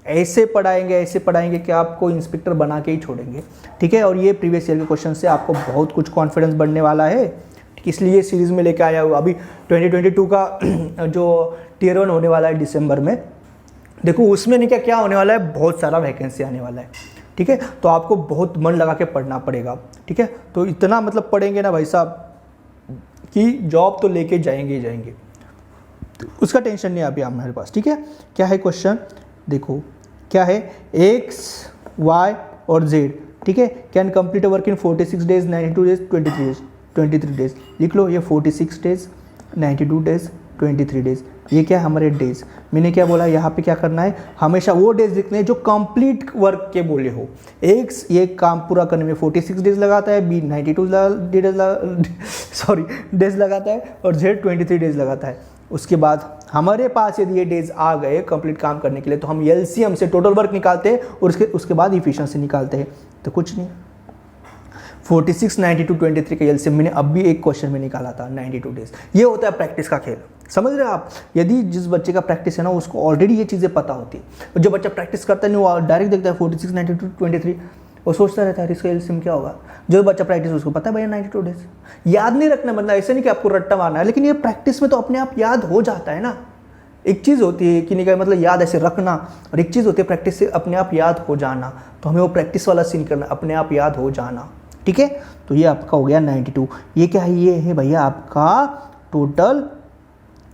ऐसे पढ़ाएंगे कि आपको इंस्पेक्टर बना के ही छोड़ेंगे। ठीक है, और ये प्रीवियस ईयर के क्वेश्चन से आपको बहुत कुछ कॉन्फिडेंस बढ़ने वाला है, इसलिए सीरीज़ में लेके आया हुआ। अभी 2022 का जो टियर 1 होने वाला है दिसंबर में, देखो उसमें नहीं क्या होने वाला है, बहुत सारा वैकेंसी आने वाला है। ठीक है, तो आपको बहुत मन लगा के पढ़ना पड़ेगा। ठीक है, तो इतना मतलब पढ़ेंगे ना भाई साहब कि जॉब तो लेके जाएंगे ही जाएंगे, तो उसका टेंशन नहीं अभी हमारे पास। ठीक है, क्या है क्वेश्चन, देखो क्या है, x, y और z। ठीक है, can complete work in 46 days, 92 days, 23 days. लिख लो, ये 46 डेज, 92 डेज, 23 डेज, ये क्या है हमारे डेज। मैंने क्या बोला, यहाँ पे क्या करना है, हमेशा वो डेज लिखने हैं जो कंप्लीट वर्क के बोले हो। x ये काम पूरा करने में 46 डेज लगाता है, b 92 डेज लगाता है और z 23 डेज लगाता है। उसके बाद हमारे पास यदि ये डेज आ गए कंप्लीट काम करने के लिए, तो हम एलसीएम से टोटल वर्क निकालते हैं और उसके बाद इफिशिएंसी निकालते हैं। तो कुछ नहीं, 46, 92, 23 का एलसीएम मैंने अभी एक क्वेश्चन में निकाला था 92 डेज। ये होता है प्रैक्टिस का खेल, समझ रहे हो आप। यदि जिस बच्चे का प्रैक्टिस है ना, उसको ऑलरेडी ये चीज़ें पता होती है। जो बच्चा प्रैक्टिस करता है नहीं, वो डायरेक्ट देखता है 46, 92, 23, वो सोचता रहता है इसका एलसीएम क्या होगा। जो बच्चा प्रैक्टिस उसको पता है भैया 92 डेज। याद नहीं रखना, मतलब ऐसे नहीं कि आपको रट्टा मारना है, लेकिन ये प्रैक्टिस में तो अपने आप याद हो जाता है ना। एक चीज़ होती है कि नहीं का मतलब याद ऐसे रखना, और एक चीज़ होती है प्रैक्टिस से अपने आप याद हो जाना। तो हमें वो प्रैक्टिस वाला सीन करना, अपने आप याद हो जाना। ठीक है, तो ये आपका हो गया 92। ये क्या है, ये है भैया आपका टोटल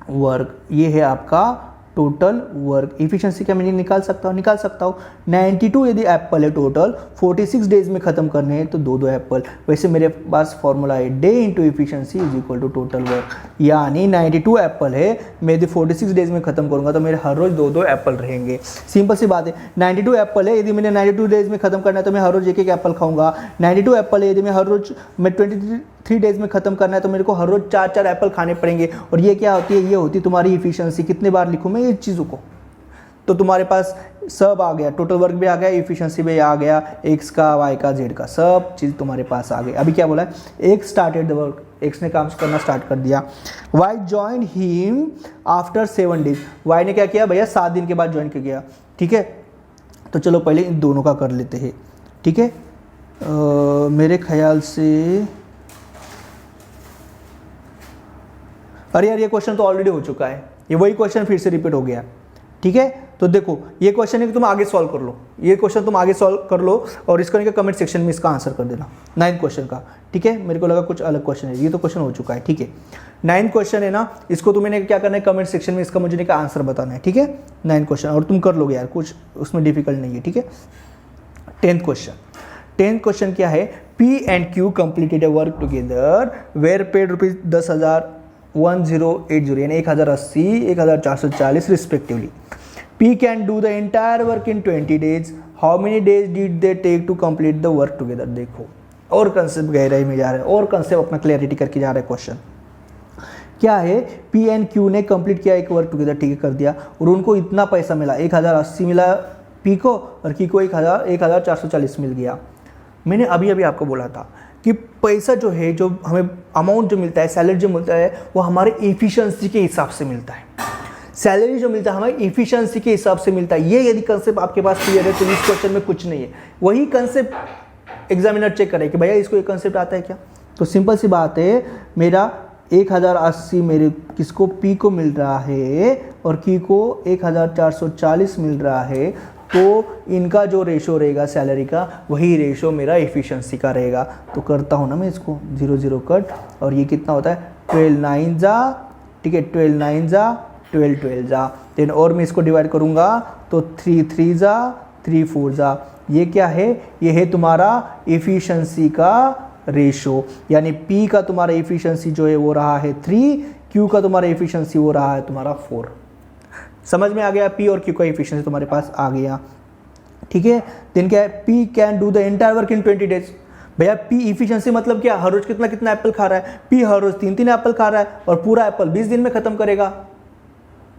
वर्क, ये है आपका टोटल वर्क। इफिशिएंसी क्या मैं निकाल सकता हूँ 92 यदि एप्पल है टोटल 46 डेज में ख़त्म करने हैं तो 2 एप्पल। वैसे मेरे पास फॉर्मूला है day into efficiency is equal to total work, यानी 92 एप्पल है, मैं यदि 46 डेज में ख़त्म करूँगा तो मेरे हर रोज़ 2 एप्पल रहेंगे। सिंपल सी बात है, 92 एप्पल है, यदि मैंने 92 डेज में ख़त्म करना है तो मैं हर रोज़ 1 एप्पल खाऊंगा। 92 एप्पल है, यदि मैं हर रोज़ मैं 3 डेज में ख़त्म करना है तो मेरे को हर रोज़ 4 एप्पल खाने पड़ेंगे। और ये क्या होती है, ये होती है तुम्हारी इफिशियंसी। कितने बार लिखूँ मैं ये चीज़ों को, तो तुम्हारे पास सब आ गया, टोटल वर्क भी आ गया, इफिशियंसी भी आ गया, एक्स का, वाई का, जेड का, सब चीज़ तुम्हारे पास आ गई। अभी क्या बोला है, X started the work, X ने काम करना स्टार्ट कर दिया। Y join him after 7 days, Y ने क्या किया भैया, 7 दिन के बाद ज्वाइन कर गया। ठीक है, तो चलो पहले इन दोनों का कर लेते हैं। ठीक है, मेरे ख्याल से, अरे यार ये क्वेश्चन तो ऑलरेडी हो चुका है, ये वही क्वेश्चन फिर से रिपीट हो गया। ठीक है, तो देखो ये क्वेश्चन है कि तुम आगे सॉल्व कर लो, ये क्वेश्चन तुम आगे सॉल्व कर लो और इसका कमेंट सेक्शन में इसका आंसर कर देना 9th क्वेश्चन का। ठीक है, मेरे को लगा कुछ अलग क्वेश्चन है, ये तो क्वेश्चन हो चुका है। ठीक है, 9th क्वेश्चन है ना, इसको तुम्हें क्या करना है, कमेंट सेक्शन में इसका मुझे का आंसर बताना है। ठीक है, 9th क्वेश्चन, और तुम कर लोगे यार, कुछ उसमें डिफिकल्ट नहीं है। ठीक है, 10th क्वेश्चन, 10th क्वेश्चन क्या है, P and Q completed a work together were paid ₹10,000 1080 यानी 1080 1440 respectively. P can do the entire work in 20 days. How many days did they take to complete the work together? देखो और concept गहराई में जा रहा है, और कंसेप्ट अपना क्लैरिटी करके जा रहा है। क्वेश्चन क्या है, P and Q ने कंप्लीट किया एक वर्क टुगेदर, ठीक है, कर दिया, और उनको इतना पैसा मिला, 1080 मिला P को, और Q को 1440 मिल गया। मैंने अभी अभी आपको बोला था कि पैसा जो है, जो हमें अमाउंट जो मिलता है, सैलरी जो मिलता है, वो हमारे एफिशिएंसी के हिसाब से मिलता है। सैलरी जो मिलता है हमारी एफिशिएंसी के हिसाब से मिलता है। ये यदि कंसेप्ट आपके पास क्लियर है तो इस क्वेश्चन में कुछ नहीं है। वही कंसेप्ट एग्जामिनर चेक करे कि भैया इसको ये कंसेप्ट आता है क्या। तो सिंपल सी बात है, मेरा 1080 मेरे किसको, P को मिल रहा है और Q को 1440 मिल रहा है, तो इनका जो रेशो रहेगा सैलरी का, वही रेशो मेरा एफिशिएंसी का रहेगा। तो करता हूँ ना मैं इसको 0 0 कट, और ये कितना होता है 12 9 जा, ठीक है, 12 9 जा 12 12 जा, देन और मैं इसको डिवाइड करूँगा तो 3 3 जा 3 4 जा। ये क्या है, ये है तुम्हारा एफिशिएंसी का रेशो, यानी P का तुम्हारा एफिशिएंसी जो है वो रहा है 3, Q का तुम्हारा एफिशिएंसी वो रहा है तुम्हारा 4। समझ में आ गया, P और Q का एफिशिएंसी तुम्हारे पास आ गया। ठीक है, देन क्या है, P can do the entire work in 20 days. भैया P एफिशिएंसी मतलब क्या, हर रोज कितना कितना एप्पल खा रहा है, P हर रोज 3 3 एप्पल खा रहा है और पूरा एप्पल 20 दिन में खत्म करेगा।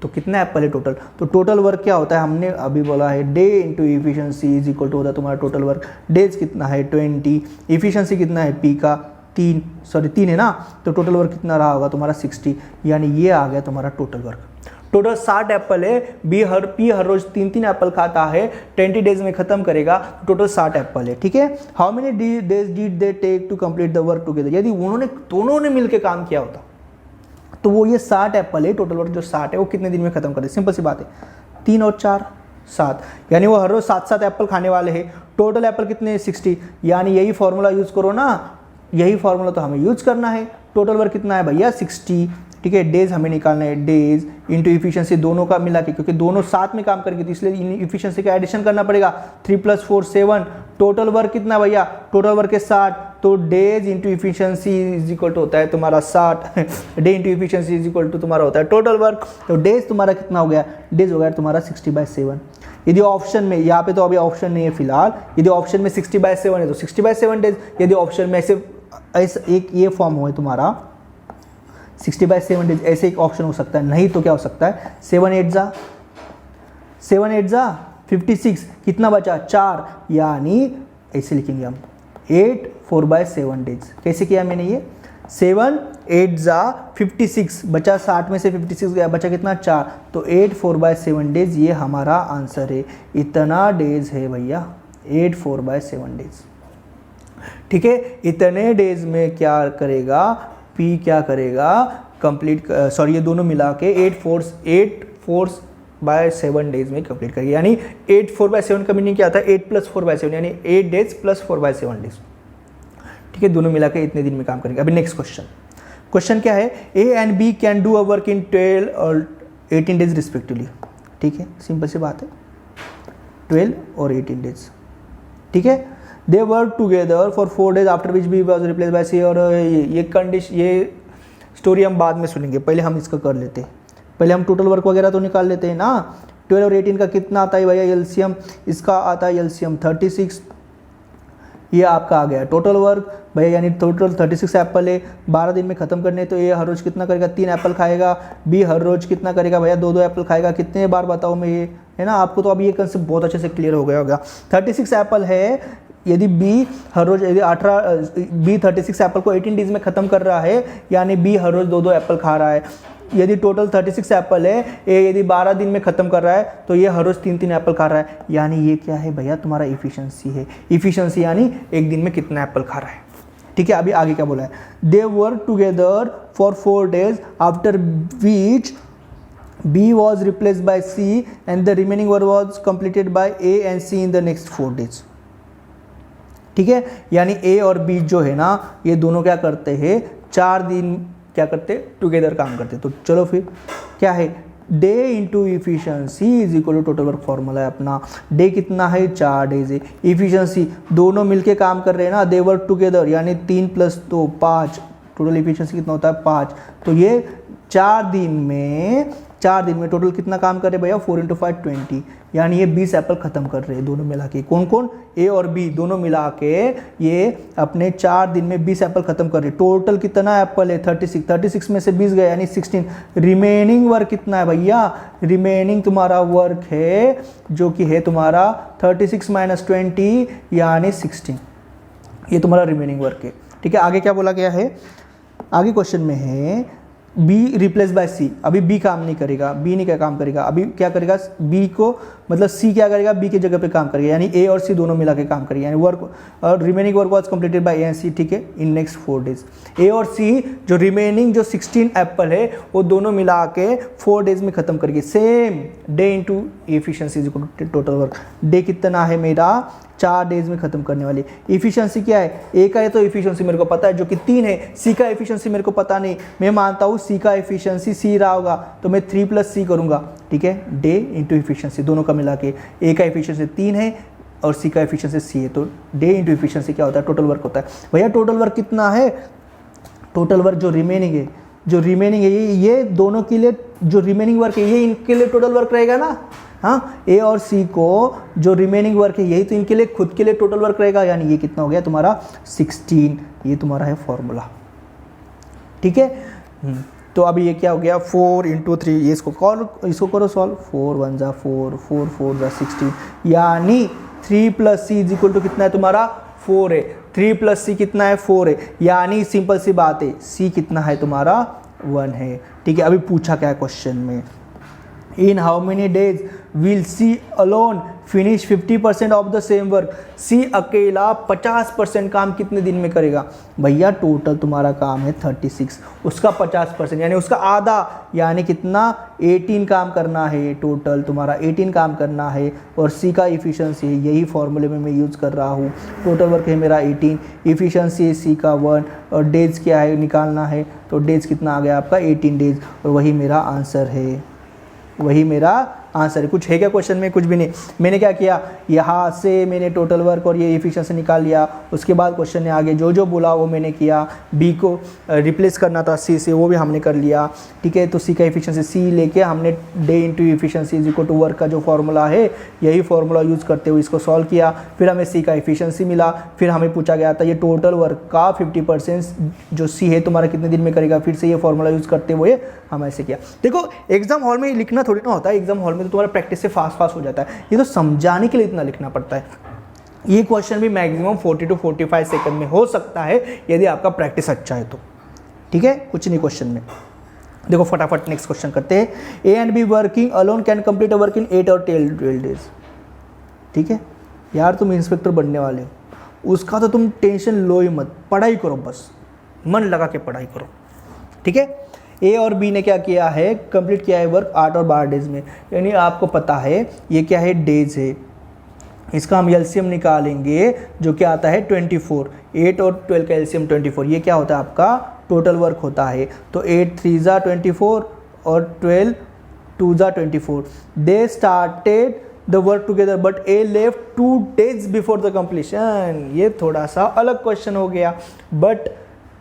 तो कितना एप्पल है टोटल, तो टोटल वर्क क्या होता है, हमने अभी बोला है day into efficiency is equal to होता है तुम्हारा टोटल वर्क। डेज कितना है 20, एफिशिएंसी कितना है P का 3 है ना, तो टोटल वर्क कितना रहा होगा तुम्हारा 60, यानी ये आ गया तुम्हारा टोटल वर्क। टोटल 60 एप्पल है, P हर रोज 3 3 एप्पल खाता है, 20 डेज में खत्म करेगा, टोटल 60 एप्पल है। ठीक है, how many days did they take to complete the work together. यदि उन्होंने दोनों ने मिलकर काम किया होता तो वो ये 60 एप्पल है, टोटल वर्क जो 60 है वो कितने दिन में खत्म करे। सिंपल सी बात है, 3 और 4 7, यानी वो हर रोज 7 एप्पल खाने वाले हैं। टोटल एप्पल कितने 60, यानी यही फॉर्मूला यूज करो ना, यही फॉर्मूला तो हमें यूज करना है। टोटल वर्क कितना है भैया 60, ठीक है, डेज हमें निकालना है, डेज इंटू इफिशियंसी दोनों का मिला के, क्योंकि दोनों साथ में काम करेंगे तो इसलिए इफिशियंसी का एडिशन करना पड़ेगा। 3 + 4 7, टोटल वर्क कितना भैया, टोटल वर्क है 60, तो days into efficiency is equal to होता है तुम्हारा 60, day into efficiency is equal to तुम्हारा होता है टोटल वर्क। तो डेज तुम्हारा कितना हो गया, डेज हो गया तुम्हारा 60/7। यदि ऑप्शन में, यहाँ पे तो अभी ऑप्शन नहीं है फिलहाल, यदि ऑप्शन में 60/7 है तो 60/7 डेज, यदि ऑप्शन में ऐसे एक ये फॉर्म हो तुम्हारा 60/7 डेज, ऐसे एक ऑप्शन हो सकता है, नहीं तो क्या हो सकता है 7 8 जा 56, कितना बचा 4, यानी ऐसे लिखेंगे हम 8 4/7 डेज। कैसे किया मैंने ये, 7 8 जा 56, बचा 60 में से 56 गया, बचा कितना 4, तो 8 4/7 डेज ये हमारा आंसर है। इतना डेज है भैया 8 4/7 डेज। ठीक है, इतने डेज में क्या करेगा P, क्या करेगा कंप्लीट, सॉरी ये दोनों मिला के 8 4/7 डेज में कंप्लीट करेगा। यानी 8 4/7 का मीनिंग क्या आता है, 8 + 4/7 यानी 8 डेज + 4/7 डेज। ठीक है, दोनों मिला के इतने दिन में काम करेंगे। अभी नेक्स्ट क्वेश्चन क्या है, A and B can do a work इन 12 और 18 डेज रिस्पेक्टिवली। ठीक है, सिंपल सी बात है, 12 और 18 डेज। ठीक है, they work together for 4 days after which B was replace by C. और ये कंडीशन, ये स्टोरी हम बाद में सुनेंगे, पहले हम इसका कर लेते हैं, पहले हम टोटल वर्क वगैरह तो निकाल लेते हैं ना। 12 और 18 का कितना आता है भैया एलसीएम, इसका आता है एलसीएम 36, ये आपका आ गया टोटल वर्क भैया, यानी टोटल 36 एप्पल है, 12 दिन में खत्म करने, तो ए हर रोज कितना करेगा, 3 एप्पल खाएगा। बी हर रोज कितना करेगा भैया, 2 एप्पल खाएगा। कितने बार बताओ मैं ये, है ना, आपको तो अभी ये कंसेप्ट बहुत अच्छे से क्लियर हो गया होगा। 36 एप्पल है, यदि बी हर रोज, यदि 36 एप्पल को 18 डेज में खत्म कर रहा है, यानी बी हर रोज 2 एप्पल खा रहा है। यदि टोटल 36 एप्पल है, ए यदि 12 दिन में खत्म कर रहा है, तो ये हर रोज 3 एप्पल खा रहा है, यानी ये क्या है भैया, तुम्हारा इफिशियंसी है। इफिशियंसी यानी एक दिन में कितना एप्पल खा रहा है। ठीक है, अभी आगे क्या बोला है, they work together for 4 days after which B was replaced by C and the remaining work was completed by A and C in the next 4 days। ठीक है, यानी A और B जो है ना, ये दोनों क्या करते हैं, 4 दिन क्या करते, टुगेदर काम करते। तो चलो फिर क्या है, day into efficiency is equal to total work formula है अपना। डे कितना है, 4 डेज है। इफिशियंसी दोनों मिलके काम कर रहे हैं ना, दे वर्क टुगेदर, यानी 3 + 2 5, टोटल इफिशियंसी कितना होता है 5। तो ये 4 दिन में टोटल कितना काम कर रहे हैं भैया, 4 × 5 20, यानी ये 20 एप्पल खत्म कर रहे हैं दोनों मिला के। कौन कौन, ए और बी दोनों मिला के ये अपने 4 दिन में 20 एप्पल खत्म कर रहे हैं। टोटल कितना एप्पल है, 36 में से 20 गए यानी 16। रिमेनिंग वर्क कितना है भैया, रिमेनिंग तुम्हारा वर्क है जो कि है तुम्हारा 36 - 20 यानी 16, ये तुम्हारा रिमेनिंग वर्क है। ठीक है, आगे क्या बोला गया है, आगे क्वेश्चन में है बी रिप्लेस बाय सी। अभी बी काम नहीं करेगा, बी नहीं क्या काम करेगा, अभी क्या करेगा, बी को मतलब सी क्या करेगा, बी की जगह पे काम करेगा, यानी ए और सी दोनों मिला के काम करेगा, यानी वर्क और remaining work was completed by A and C. ठीक है, इन नेक्स्ट 4 डेज ए और सी जो रिमेनिंग जो 16 एप्पल है वो दोनों मिला के 4 डेज में खत्म करेंगे। Same day into efficiency is equal to total work. Day कितना है मेरा, 4 डेज में खत्म करने वाली। इफिशियंसी क्या है, ए का है तो इफिशियंसी मेरे को पता है जो कि 3 है, सी का इफिशियंसी मेरे को पता नहीं, मैं मानता हूँ सी का इफिशियंसी सी रहा होगा, तो मैं 3 + C करूंगा। ठीक है, डे इंटू इफिशियंसी दोनों का मिला के, ए का इफिशियंसी 3 है और सी का इफिशियंसी सी है, तो डे इंटू इफिशियंसी क्या होता है, टोटल वर्क होता है। भैया टोटल वर्क कितना है, टोटल वर्क जो रिमेनिंग है ये दोनों के लिए जो रिमेनिंग वर्क है ये इनके लिए टोटल वर्क रहेगा ना। हाँ, ए और सी को जो रिमेनिंग वर्क है यही तो इनके लिए खुद के लिए टोटल वर्क रहेगा, यानी ये कितना हो गया तुम्हारा 16, ये तुम्हारा है फॉर्मूला। ठीक है, तो अभी ये क्या हो गया, 4 × 3, ये इसको करो सॉल्व, 4 × 1 = 4, 4 × 4 = 16, यानी 3 + C इज इक्वल टू कितना है तुम्हारा 4 है। 3 + C कितना है 4 है, यानी सिंपल सी बात है C कितना है तुम्हारा 1 है। ठीक है, अभी पूछा क्या है क्वेश्चन में, in how many days will C alone finish 50% of the same work. C अकेला 50% काम कितने दिन में करेगा भैया, टोटल तुम्हारा काम है 36, उसका 50% यानी उसका आधा, यानी कितना 18 काम करना है, टोटल तुम्हारा 18 काम करना है। और सी का इफिशियंसी है, यही फॉर्मूले में मैं यूज़ कर रहा हूँ। टोटल वर्क है मेरा 18, इफिशियंसी है सी का 1, और डेज क्या है निकालना है, तो डेज कितना आ गया आपका 18 डेज, और वही मेरा आंसर है, वही मेरा आंसर है। कुछ है क्या क्वेश्चन में, कुछ भी नहीं। मैंने क्या किया, यहाँ से मैंने टोटल वर्क और ये एफिशिएंसी निकाल लिया, उसके बाद क्वेश्चन ने आगे जो जो बोला वो मैंने किया। बी को रिप्लेस करना था सी से, वो भी हमने कर लिया। ठीक है, तो सी का एफिशिएंसी सी लेके हमने day into efficiency is equal to work का जो फॉर्मूला है यही फॉर्मूला यूज़ करते हुए इसको सॉल्व किया। फिर हमें सी का एफिशिएंसी मिला, फिर हमें पूछा गया था ये टोटल वर्क का 50% जो सी है तुम्हारा कितने दिन में करेगा, फिर से ये फॉर्मूला यूज़ करते हुए हम ऐसे किया। देखो एग्जाम हॉल में लिखना थोड़ी ना होता है, एग्जाम हॉल में तो तुम्हारा प्रैक्टिस से फास्ट हो जाता है, ये तो समझाने के लिए इतना लिखना पड़ता है। ये क्वेश्चन भी मैक्सिमम 40 to 45 सेकंड में हो सकता है यदि आपका प्रैक्टिस अच्छा है तो। ठीक है, कुछ नहीं क्वेश्चन में। देखो फटाफट नेक्स्ट क्वेश्चन करते हैं। ए and B working alone can complete a work in 8 और 12 डेज। ठीक है यार, तुम इंस्पेक्टर बनने वाले हो, उसका तो तुम टेंशन लो ही मत, पढ़ाई करो, बस मन लगा के पढ़ाई करो। ठीक है, ए और बी ने क्या किया है, कंप्लीट किया है वर्क 8 और 12 डेज में, यानी आपको पता है ये क्या है, डेज है। इसका हम एलसीएम निकालेंगे जो क्या आता है 24, 8 और 12 का एलसीएम 24, ये क्या होता है आपका टोटल वर्क होता है। तो 8 3 ज़ा 24 और 12 2 ज़ा 24। दे started the work together but A left 2 days before the completion. ये थोड़ा सा अलग क्वेश्चन हो गया, बट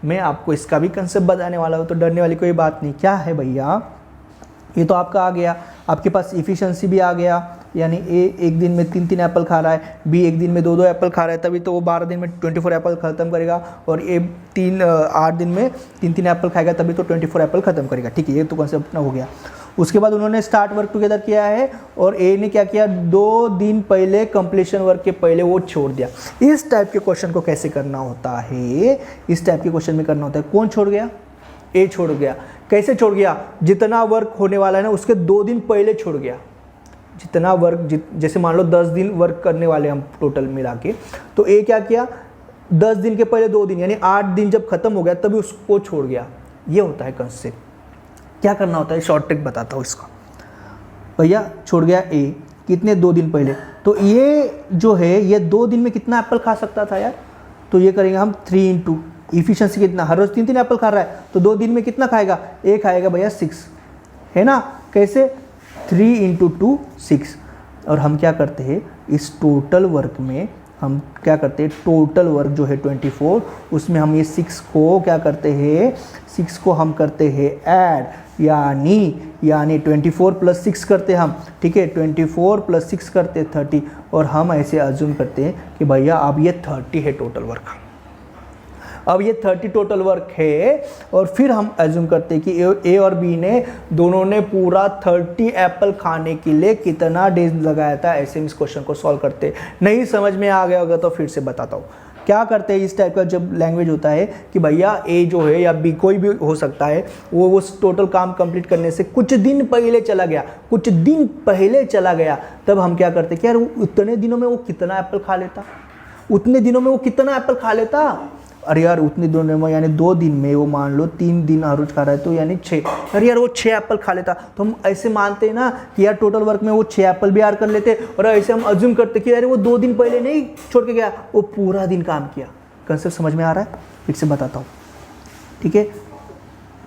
मैं आपको इसका भी कंसेप्ट बताने वाला हूँ, तो डरने वाली कोई बात नहीं। क्या है भैया, ये तो आपका आ गया, आपके पास इफिशियंसी भी आ गया, यानी ए एक दिन में 3 एप्पल खा रहा है, बी एक दिन में 2 एप्पल खा रहा है, तभी तो वो 12 दिन में 24 एप्पल खत्म करेगा, और ए 8 दिन में 3 एप्पल खाएगा, तभी तो 24 एप्पल खत्म करेगा। ठीक है, ये तो कॉन्सेप्ट अपना हो गया। उसके बाद उन्होंने स्टार्ट वर्क टुगेदर किया है, और ए ने क्या किया, 2 दिन पहले कंप्लीशन वर्क के पहले वो छोड़ दिया। इस टाइप के क्वेश्चन को कैसे करना होता है, इस टाइप के क्वेश्चन में करना होता है, कौन छोड़ गया, ए छोड़ गया। कैसे छोड़ गया, जितना वर्क होने वाला है ना उसके 2 दिन पहले छोड़ गया। जितना वर्क जैसे मान लो 10 दिन वर्क करने वाले हम टोटल मिला के, तो ए क्या किया, 10 दिन के पहले 2 दिन यानी 8 दिन जब खत्म हो गया तभी उसको छोड़ गया। ये होता है कंसेप्ट। क्या करना होता है, शॉर्ट ट्रिक बताता हूँ इसका। भैया छोड़ गया ए, कितने, 2 दिन पहले, तो ये जो है ये 2 दिन में कितना एप्पल खा सकता था यार, तो ये करेंगे हम 3 इंटू इफिशियंसी कितना, हर रोज 3 एप्पल खा रहा है, तो 2 दिन में कितना खाएगा, ए खाएगा भैया 6, है ना। कैसे, 3 इंटू 2 6। और हम क्या करते हैं, इस टोटल वर्क में हम क्या करते हैं, टोटल वर्क जो है 24, उसमें हम ये 6 को क्या करते हैं, 6 को हम करते हैं ऐड, यानी 24 प्लस 6 करते हैं हम। ठीक है, 24 प्लस 6 करते 30, और हम ऐसे अज्यूम करते हैं कि भैया अब ये 30 है टोटल वर्क, अब ये 30 टोटल वर्क है। और फिर हम अज्यूम करते हैं कि ए और बी ने दोनों ने पूरा 30 एप्पल खाने के लिए कितना डेज लगाया था। ऐसे हम इस क्वेश्चन को सॉल्व करते। नहीं समझ में आ गया होगा तो फिर से बताता हूँ क्या करते हैं। इस टाइप का जब लैंग्वेज होता है कि भैया ए जो है या बी कोई भी हो सकता है, वो उस टोटल काम कंप्लीट करने से कुछ दिन पहले चला गया, तब हम क्या करते कि यार उतने दिनों में वो कितना एप्पल खा लेता, अरे यार उतने दिनों में यानी 2 दिन में वो मान लो 3 दिन हर रोज खा रहा है तो यानी 6, अरे यार वो 6 एप्पल खा लेता। तो हम ऐसे मानते हैं ना कि यार टोटल वर्क में वो 6 एप्पल भी ऐड कर लेते, और ऐसे हम अज्यूम करते कि यार वो 2 दिन पहले नहीं छोड़ के गया, वो पूरा दिन काम किया। कंसेप्ट समझ में आ रहा है, फिर से बताता हूँ। ठीक है,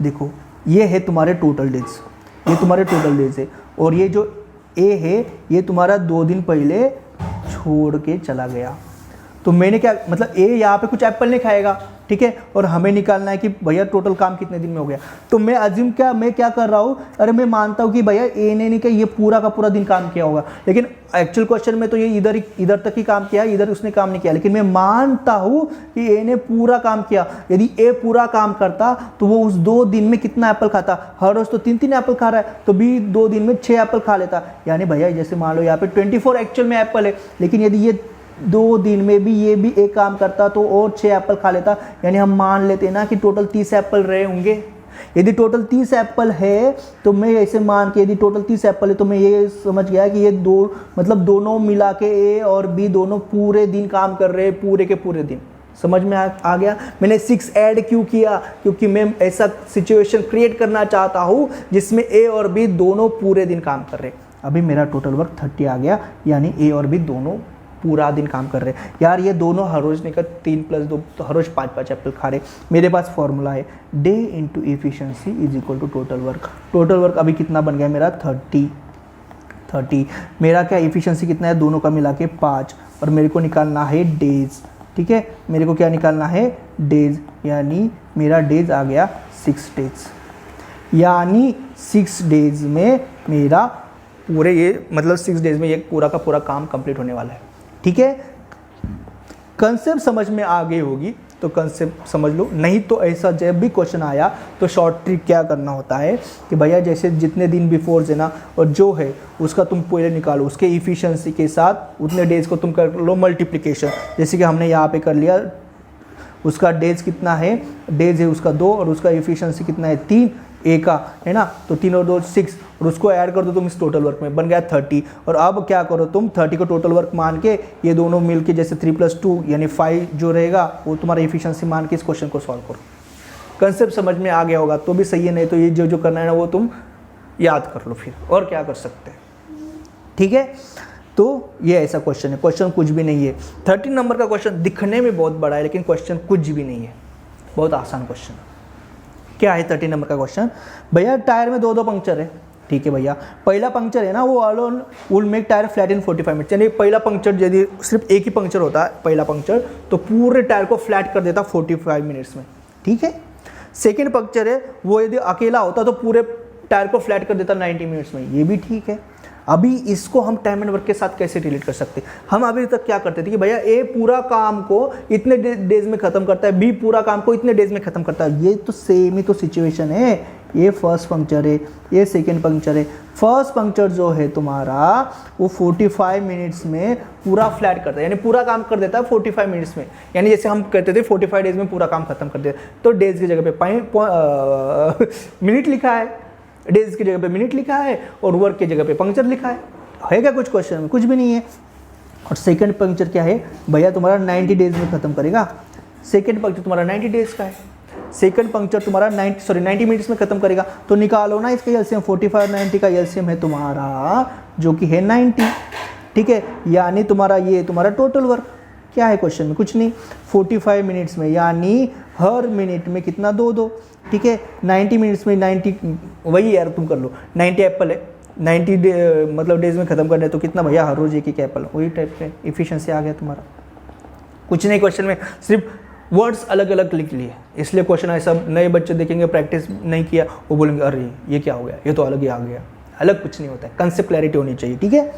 देखो ये है तुम्हारे टोटल डेज, है, और ये जो ए है ये तुम्हारा 2 दिन पहले छोड़ के चला गया। तो मैंने क्या मतलब, ए यहाँ पे कुछ एप्पल नहीं खाएगा, ठीक है, और हमें निकालना है कि भैया टोटल काम कितने दिन में हो गया। तो मैं क्या कर रहा हूँ, अरे मैं मानता हूँ कि भैया ए ने नहीं किया, ये पूरा का पूरा दिन काम किया होगा, लेकिन एक्चुअल क्वेश्चन में तो ये इधर तक ही काम किया, इधर उसने काम नहीं किया, लेकिन मैं मानता हूँ कि ए ने पूरा काम किया। यदि ए पूरा काम करता तो वो उस 2 दिन में कितना एप्पल खाता, हर रोज तो 3 एप्पल खा रहा है, तो बी 2 दिन में 6 एप्पल खा लेता। यानी भैया जैसे मान लो यहाँ पे 24 एक्चुअल में एप्पल है, लेकिन यदि ये 2 दिन में भी ये भी एक काम करता तो और 6 एप्पल खा लेता। यानी हम मान लेते हैं ना कि टोटल 30 एप्पल रहे होंगे। यदि टोटल 30 एप्पल है तो मैं ऐसे मान के, यदि टोटल 30 एप्पल है तो मैं ये समझ गया कि ये दोनों मिला के ए और बी दोनों पूरे दिन काम कर रहे हैं, पूरे के पूरे दिन। समझ में आ गया। मैंने 6 ऐड क्यों किया, क्योंकि मैं ऐसा सिचुएशन क्रिएट करना चाहता हूँ जिसमें ए और बी दोनों पूरे दिन काम कर रहे हैं। अभी मेरा टोटल वर्क 30 आ गया, यानी ए और बी दोनों पूरा दिन काम कर रहे हैं। यार ये दोनों हर रोज निकल 3 + 2 तो हर रोज 5 एप्पल खा रहे। मेरे पास फॉर्मूला है day into efficiency is equal to total work. Total work अभी कितना बन गया मेरा 30। मेरा क्या इफिशियंसी कितना है, दोनों का मिला के 5, और मेरे को निकालना है डेज। ठीक है, मेरे को क्या निकालना है, डेज, यानी मेरा डेज आ गया 6 डेज। यानी 6 डेज में मेरा पूरे ये मतलब 6 डेज में ये पूरा का पूरा काम कंप्लीट होने वाला है। ठीक है, कंसेप्ट समझ में आ गई होगी तो कंसेप्ट समझ लो। नहीं तो ऐसा जब भी क्वेश्चन आया तो शॉर्ट ट्रिक क्या करना होता है कि भैया जैसे जितने दिन बिफोर है ना, और जो है उसका तुम पहले निकालो, उसके इफिशियंसी के साथ उतने डेज को तुम कर लो मल्टीप्लिकेशन। जैसे कि हमने यहाँ पे कर लिया, उसका डेज कितना है, डेज है उसका 2 और उसका इफिशियंसी कितना है 3, ए का है ना, तो 3 और 2 6, और उसको ऐड कर दो तुम इस टोटल वर्क में, बन गया 30। और अब क्या करो तुम 30 को टोटल वर्क मान के ये दोनों मिलके जैसे 3 + 2 यानी 5 जो रहेगा वो तुम्हारा इफिशियंसी मान के इस क्वेश्चन को सॉल्व करो। कंसेप्ट समझ में आ गया होगा तो भी सही है, नहीं तो ये जो करना है ना वो तुम याद कर लो फिर, और क्या कर सकते हैं। ठीक है, तो ये ऐसा क्वेश्चन है, क्वेश्चन कुछ भी नहीं है। 13 नंबर का क्वेश्चन दिखने में बहुत बड़ा है लेकिन क्वेश्चन कुछ भी नहीं है, बहुत आसान क्वेश्चन। क्या है 13 नंबर का क्वेश्चन, भैया टायर में 2 पंक्चर है। ठीक है भैया, पहला पंक्चर है ना वो alone will make tyre flat in 45 minutes. यानी पहला पंक्चर यदि सिर्फ एक ही पंक्चर होता है, पहला पंक्चर, तो पूरे टायर को फ्लैट कर देता 45 मिनट्स में। ठीक है, सेकेंड पंक्चर है वो यदि अकेला होता तो पूरे टायर को फ्लैट कर देता 90 मिनट्स में। ये भी ठीक है। अभी इसको हम टाइम एंड वर्क के साथ कैसे रिलेट कर सकते हैं? हम अभी तक क्या करते थे कि भैया ए पूरा काम को इतने डेज में खत्म करता है, बी पूरा काम को इतने डेज में खत्म करता है। ये तो सेम ही तो सिचुएशन है। ये फर्स्ट पंक्चर है, ये सेकेंड पंक्चर है। फर्स्ट पंक्चर जो है तुम्हारा वो 45 मिनट्स में पूरा फ्लैट करता है, यानी पूरा काम कर देता है 45 मिनट्स में। यानी जैसे हम कहते थे 45 डेज में पूरा काम खत्म कर देते, तो डेज की जगह पे मिनट लिखा है, डेज की जगह पे मिनट लिखा है, और वर्क की जगह पे पंक्चर लिखा है क्या कुछ क्वेश्चन में? कुछ भी नहीं है। और सेकंड पंक्चर क्या है भैया? तुम्हारा 90 डेज में खत्म करेगा। सेकंड पंक्चर तुम्हारा 90 डेज का है। सेकंड पंक्चर तुम्हारा 90 मिनट्स में खत्म करेगा। तो निकालो ना इसका एलसीएम। 45 90 का एलसीएम है तुम्हारा जो कि है 90, ठीक है। यानी तुम्हारा ये तुम्हारा टोटल वर्क क्या है क्वेश्चन में? कुछ नहीं। 45 मिनट्स में यानी हर मिनट में कितना? 2 ठीक है। 90 मिनट्स में 90, वही यार तुम कर लो, 90 एप्पल है, 90 मतलब डेज में खत्म करना है तो कितना भैया? हर रोज एक एप्पल। वही टाइप का इफिशिएंसी आ गया तुम्हारा। कुछ नहीं क्वेश्चन में, सिर्फ वर्ड्स अलग अलग लिख लिए, इसलिए क्वेश्चन ऐसा नए बच्चे देखेंगे प्रैक्टिस नहीं किया, वो बोलेंगे अरे ये क्या हो गया, ये तो अलग ही आ गया। अलग कुछ नहीं होता है, कंसेप्ट क्लैरिटी होनी चाहिए, ठीक है।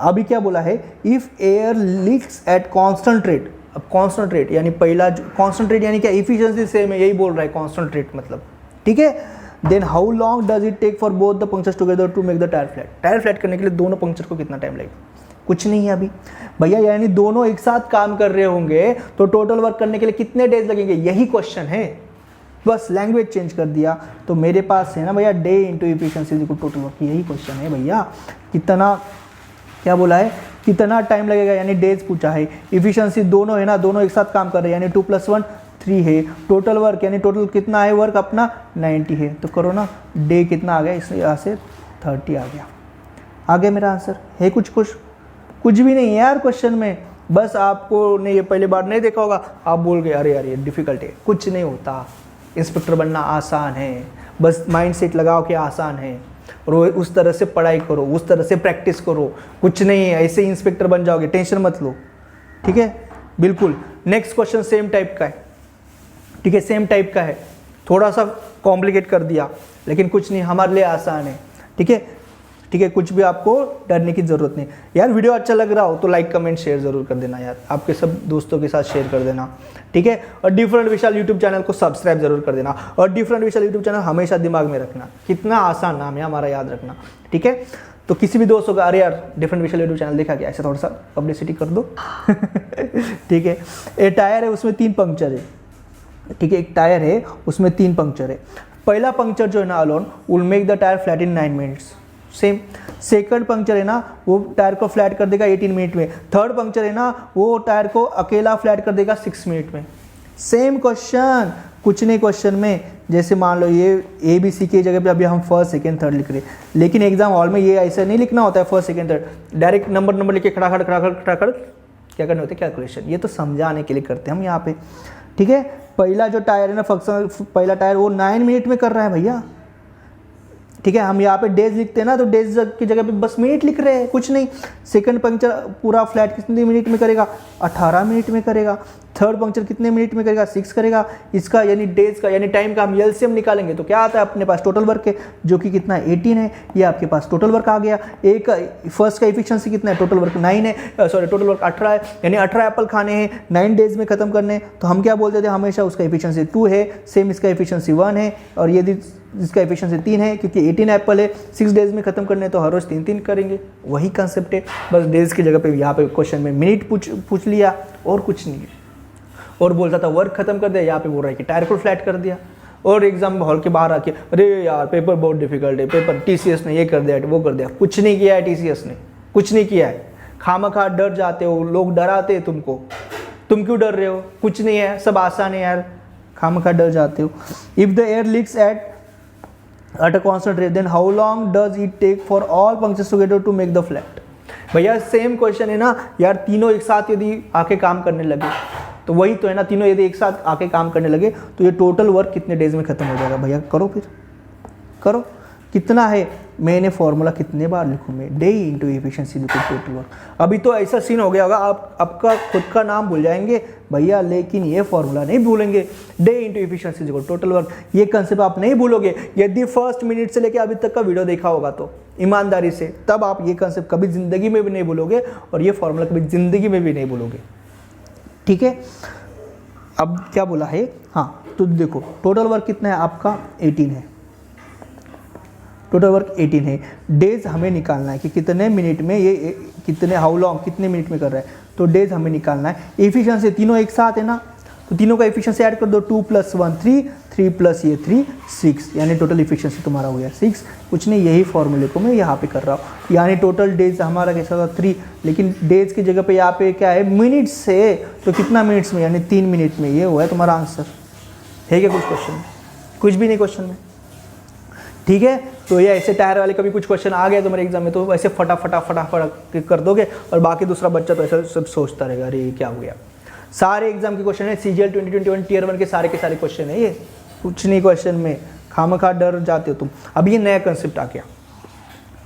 अभी क्या बोला है? If air leaks at constant rate. अब कांस्टेंट रेट यानी पहला कांस्टेंट रेट यानी क्या? इफिशिएंसी सेम है, यही बोल रहा है कांस्टेंट रेट मतलब, ठीक है। Then how long does it take for both the punctures together to make the tyre flat? Tyre flat करने के लिए दोनों पंक्चर को कितना टाइम लगेगा? कुछ नहीं है अभी भैया। यानी दोनों एक साथ काम कर रहे होंगे तो टोटल वर्क करने के लिए कितने डेज लगेंगे? यही क्वेश्चन है, बस लैंग्वेज चेंज कर दिया। तो मेरे पास है ना भैया, day into efficiency equal total work, यही क्वेश्चन है भैया। कितना, क्या बोला है? कितना टाइम लगेगा, यानी डेज पूछा है। इफिशिएंसी दोनों है ना, दोनों एक साथ काम कर रहे हैं, यानी 2 + 1 3 है। टोटल वर्क यानी टोटल कितना है वर्क अपना? 90 है। तो करो ना, डे कितना आ गया? इस यहाँ से 30 आ गया। आ गया मेरा आंसर है? कुछ भी नहीं है यार क्वेश्चन में। बस आपको ने ये पहले बार नहीं देखा होगा, आप बोल गए अरे यार ये डिफिकल्ट है। कुछ नहीं होता, इंस्पेक्टर बनना आसान है, बस माइंड सेट लगाओ कि आसान है और उस तरह से पढ़ाई करो, उस तरह से प्रैक्टिस करो। कुछ नहीं है, ऐसे ही इंस्पेक्टर बन जाओगे, टेंशन मत लो, ठीक है। बिल्कुल। नेक्स्ट क्वेश्चन सेम टाइप का है, ठीक है, सेम टाइप का है, थोड़ा सा कॉम्प्लिकेट कर दिया लेकिन कुछ नहीं, हमारे लिए आसान है, ठीक है। ठीक है, कुछ भी आपको डरने की जरूरत नहीं। यार वीडियो अच्छा लग रहा हो तो लाइक कमेंट शेयर जरूर कर देना यार, आपके सब दोस्तों के साथ शेयर कर देना, ठीक है। और डिफरेंट विशाल यूट्यूब चैनल को सब्सक्राइब जरूर कर देना। और डिफरेंट विशाल यूट्यूब चैनल हमेशा दिमाग में रखना, कितना आसान नाम है हमारा, याद रखना, ठीक है। तो किसी भी दोस्त होगा अरे यार डिफरेंट विशाल यूट्यूब चैनल देखा क्या, ऐसा थोड़ा सा पब्लिसिटी कर दो ठीक है। एक टायर है उसमें 3 पंक्चर है, ठीक है, एक टायर है उसमें 3 पंक्चर है। पहला पंक्चर जो है ना alone will make the tyre flat in 9 minutes. Same second puncture है ना वो टायर को फ्लैट कर देगा 18 मिनट में। थर्ड पंक्चर है ना वो टायर को अकेला फ्लैट कर देगा 6 मिनट में। सेम क्वेश्चन, कुछ नहीं क्वेश्चन में। जैसे मान लो ये ए बी सी की जगह पे अभी हम फर्स्ट सेकंड थर्ड लिख रहे हैं, लेकिन एग्जाम हॉल में ये ऐसा नहीं लिखना होता है first second third, direct number लिख के खड़ा खड़ क्या करने होते हैं कैलकुलेशन। ये तो समझाने के लिए करते हैं हम यहाँ पे, ठीक है। पहला जो टायर है ना फंक्शन, पहला टायर वो 9 मिनट में कर रहा है भैया, ठीक है। हम यहाँ पे डेज लिखते हैं ना तो डेज की जगह पे बस मिनट लिख रहे हैं, कुछ नहीं। सेकंड पंक्चर पूरा फ्लैट कितने मिनट में करेगा? 18 मिनट में करेगा। थर्ड पंक्चर कितने मिनट में करेगा? 6 करेगा। इसका यानी डेज का यानी टाइम का हम एलसीएम निकालेंगे तो क्या आता है अपने पास? टोटल वर्क के जो कि कितना है 18 है, ये आपके पास टोटल वर्क आ गया। एक फर्स्ट का इफिशिएंसी कितना है? टोटल वर्क 9 है, सॉरी टोटल वर्क 18 है, यानी 18 एप्पल खाने हैं 9 डेज में खत्म करने। तो हम क्या बोलते थे हमेशा? उसका इफिशिएंसी 2 है, सेम इसका इफिशिएंसी 1 है, और यदि इसका एफिशिएंसी 3 है क्योंकि 18 एप्पल है, 6 डेज में खत्म करने तो हर रोज 3 करेंगे। वही कंसेप्ट है, बस डेज की जगह पे यहाँ पे क्वेश्चन में मिनट पूछ लिया और कुछ नहीं है। और बोलता था वर्क खत्म कर दिया, यहाँ पे बोल रहा है कि टायर को फ्लैट कर दिया। और एग्जाम हॉल के बाहर आके अरे यार पेपर बहुत डिफिकल्ट है, पेपर टीसीएस ने ये कर दिया वो कर दिया। कुछ नहीं किया है टीसीएस ने, कुछ नहीं किया है। खामखा डर जाते हो, लोग डराते हैं तुमको, तुम क्यों डर रहे हो? कुछ नहीं है, सब आसान है यार, खामखा डर जाते हो। If the air leaks at a constant rate then how long does it take for all punctures together to make the flat? भैया सेम क्वेश्चन है ना यार, तीनों एक साथ यदि आके काम करने लगे तो वही तो है ना, तीनों यदि एक साथ आके काम करने लगे तो ये टोटल वर्क कितने डेज में खत्म हो जाएगा? भैया करो, फिर करो। कितना है, मैंने फॉर्मूला कितने बार लिखूँ मैं, day into efficiency equal total work. अभी तो ऐसा सीन हो गया होगा आप आपका खुद का नाम भूल जाएंगे भैया, लेकिन ये फॉर्मूला नहीं भूलेंगे, day into efficiency equal total work. ये कंसेप्ट आप नहीं भूलोगे यदि फर्स्ट मिनट से लेकर अभी तक का वीडियो देखा होगा तो ईमानदारी से, तब आप ये कंसेप्ट कभी जिंदगी में भी नहीं भूलोगे और ये फॉर्मूला कभी जिंदगी में भी नहीं भूलोगे। ठीक है, अब क्या बोला है, हाँ तो देखो टोटल वर्क कितना है आपका 18 है, टोटल वर्क 18 है। डेज हमें निकालना है कि कितने मिनट में ये कितने हाउ लॉन्ग कितने मिनट में कर रहा है, तो डेज हमें निकालना है। एफिशिएंसी तीनों एक साथ है ना, तो तीनों का एफिशिएंसी ऐड कर दो, 2 + 1 3, 3 + ये 3 6, यानी टोटल एफिशिएंसी तुम्हारा हो गया 6। कुछ नहीं, यही फॉर्मूले को मैं यहाँ पे कर रहा हूँ, यानी टोटल डेज हमारा कैसा था 3, लेकिन डेज की जगह पे यहाँ पे क्या है मिनट्स है, तो कितना मिनट्स में, यानी 3 मिनट में। ये हुआ है तुम्हारा आंसर। है क्या कुछ क्वेश्चन में? कुछ भी नहीं क्वेश्चन में। ठीक है, तो ये ऐसे टायर वाले कभी कुछ क्वेश्चन आ गया तुम्हारे एग्जाम में तो ऐसे फटाफट कर दोगे और बाकी दूसरा बच्चा तो ऐसा सब सोचता रहेगा अरे ये क्या हो गया। सारे एग्जाम के क्वेश्चन है, CGL 2021 टियर 1 के सारे क्वेश्चन है ये, कुछ नहीं क्वेश्चन में खामखा डर जाते हो तुम। अब ये नया कंसेप्ट आ गया।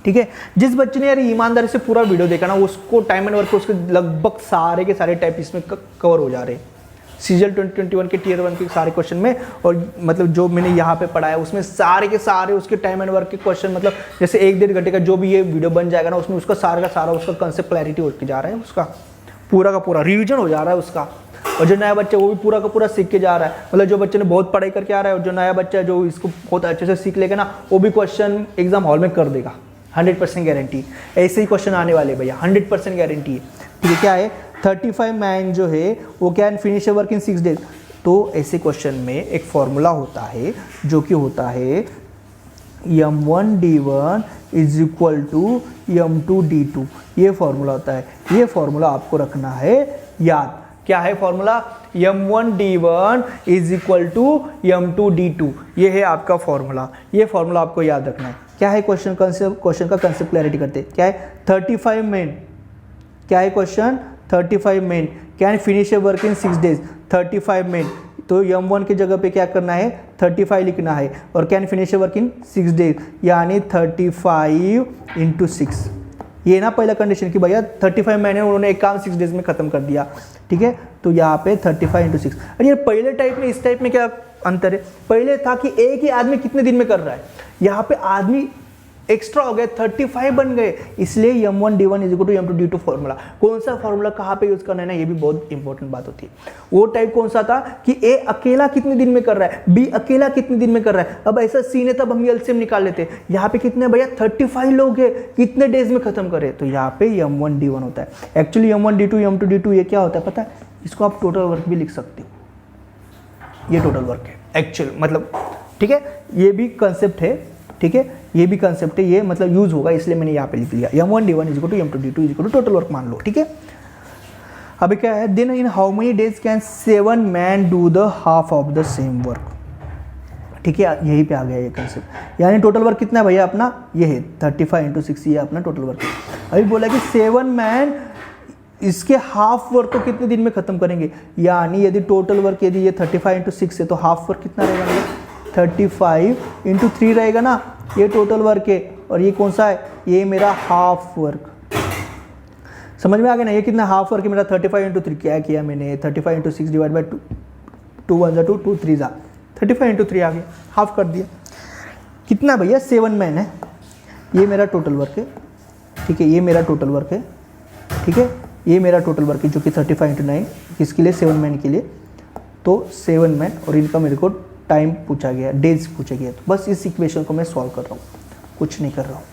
ठीक है, जिस बच्चे ने यार ईमानदारी से पूरा वीडियो देखा ना, उसको टाइम एंड वर्क उसके लगभग सारे के सारे टाइप इसमें कवर हो जा रहे हैं CGL 2021 के टियर 1 के सारे क्वेश्चन में। और मतलब जो मैंने यहाँ पे पढ़ाया उसमें सारे के सारे उसके टाइम एंड वर्क के क्वेश्चन, मतलब जैसे 1-1.5 घंटे का जो भी ये वीडियो बन जाएगा ना, उसमें उसका सारा का सारा उसका कंसेप्ट क्लैरिटी होकर जा रहा है, उसका पूरा का पूरा रिविजन हो जा रहा है उसका। और जो नया बच्चा है वो भी पूरा का पूरा सीख के जा रहा है, मतलब जो बच्चे ने बहुत पढ़ाई करके आ रहा है और जो नया बच्चा है जो इसको बहुत अच्छे से सीख लेगा ना, वो भी क्वेश्चन एग्जाम हॉल में कर देगा, 100% गारंटी। ऐसे ही क्वेश्चन आने वाले भैया, 100% गारंटी है। ठीक है, क्या है 35 मैन जो है वो can finish work in 6 days. तो ऐसे क्वेश्चन में एक फॉर्मूला होता है जो कि होता है M1D1 is equal to M2D2, ये फॉर्मूला होता है। ये फॉर्मूला आपको रखना है याद। क्या है formula? M1D1 is equal to M2D2, ये है आपका फॉर्मूला। ये फॉर्मूला आपको याद रखना है। क्या है क्वेश्चन का कंसेप्ट क्लैरिटी करते हैं। क्या है 35 मैन, क्या है question 35 man can finish A work in 6 days. 35 man, तो M1 की जगह पे क्या करना है 35 लिखना है और can finish A work in 6 days, यानी 35 × 6। ये ना पहला कंडीशन कि भैया 35 मैन है, उन्होंने एक काम 6 डेज में खत्म कर दिया। ठीक है, तो यहाँ पे 35 × 6। अरे ये पहले टाइप में इस टाइप में क्या अंतर है? पहले था कि एक ही आदमी कितने दिन में कर रहा है, यहाँ पे आदमी एक्स्ट्रा हो गए, 35 बन गए, इसलिए M1D1 is equal to M2D2 formula. कौन सा फॉर्मूला कहाँ पे यूज करना है ना, ये भी बहुत इंपॉर्टेंट बात होती है। वो टाइप कौन सा था कि A अकेला कितने दिन में कर रहा है, B अकेला कितने दिन में कर रहा है। अब ऐसा सीन है तब हम एलसीएम निकाल लेते। यहाँ पे कितने भैया 35 लोग हैं, कितने डेज में खत्म करे, तो यहाँ पे M1D1 होता है। एक्चुअली M1D2 M2D2 ये क्या होता है पता है? इसको आप टोटल वर्क भी लिख सकते हो, ये टोटल वर्क है एक्चुअल, मतलब ठीक है, ये भी कंसेप्ट है। ठीक है, ये भी कंसेप्ट है, ये मतलब यूज होगा, इसलिए मैंने यहाँ पे लिख लिया M1D1 is equal to M2D2 is equal to total work मान लो। ठीक है, अभी क्या है, then in how many days can 7 man do the half of the same work. ठीक है, यहीं पे आ गया ये कंसेप्ट, यानी टोटल वर्क कितना है भैया अपना, ये है 35 × 6, ये अपना टोटल वर्क है। अभी बोला कि 7 मैन इसके हाफ वर्क को कितने दिन में खत्म करेंगे, यानी यदि टोटल वर्क यदि ये 35 × 6 है तो हाफ वर्क कितना रहेगा, 35 × 3 रहेगा ना, ये टोटल वर्क है और ये कौन सा है, ये मेरा हाफ वर्क। समझ में आ गया ना, ये कितना हाफ वर्क है मेरा 35 × 3। क्या किया मैंने 35 × 6 डिवाइड बाई 2 1 2 2 3 35 × 3 आ गया, हाफ कर दिया। कितना भैया 7 मैन है, ये मेरा टोटल वर्क है। ठीक है, ये मेरा टोटल वर्क है। ठीक है, ये मेरा टोटल वर्क है जो कि 35 × 9 किसके लिए 7 मैन के लिए, तो 7 मैन और इनका मेरे को टाइम पूछा गया, डेज पूछा गया, तो बस इस इक्वेशन को मैं सॉल्व कर रहा हूँ, कुछ नहीं कर रहा हूँ।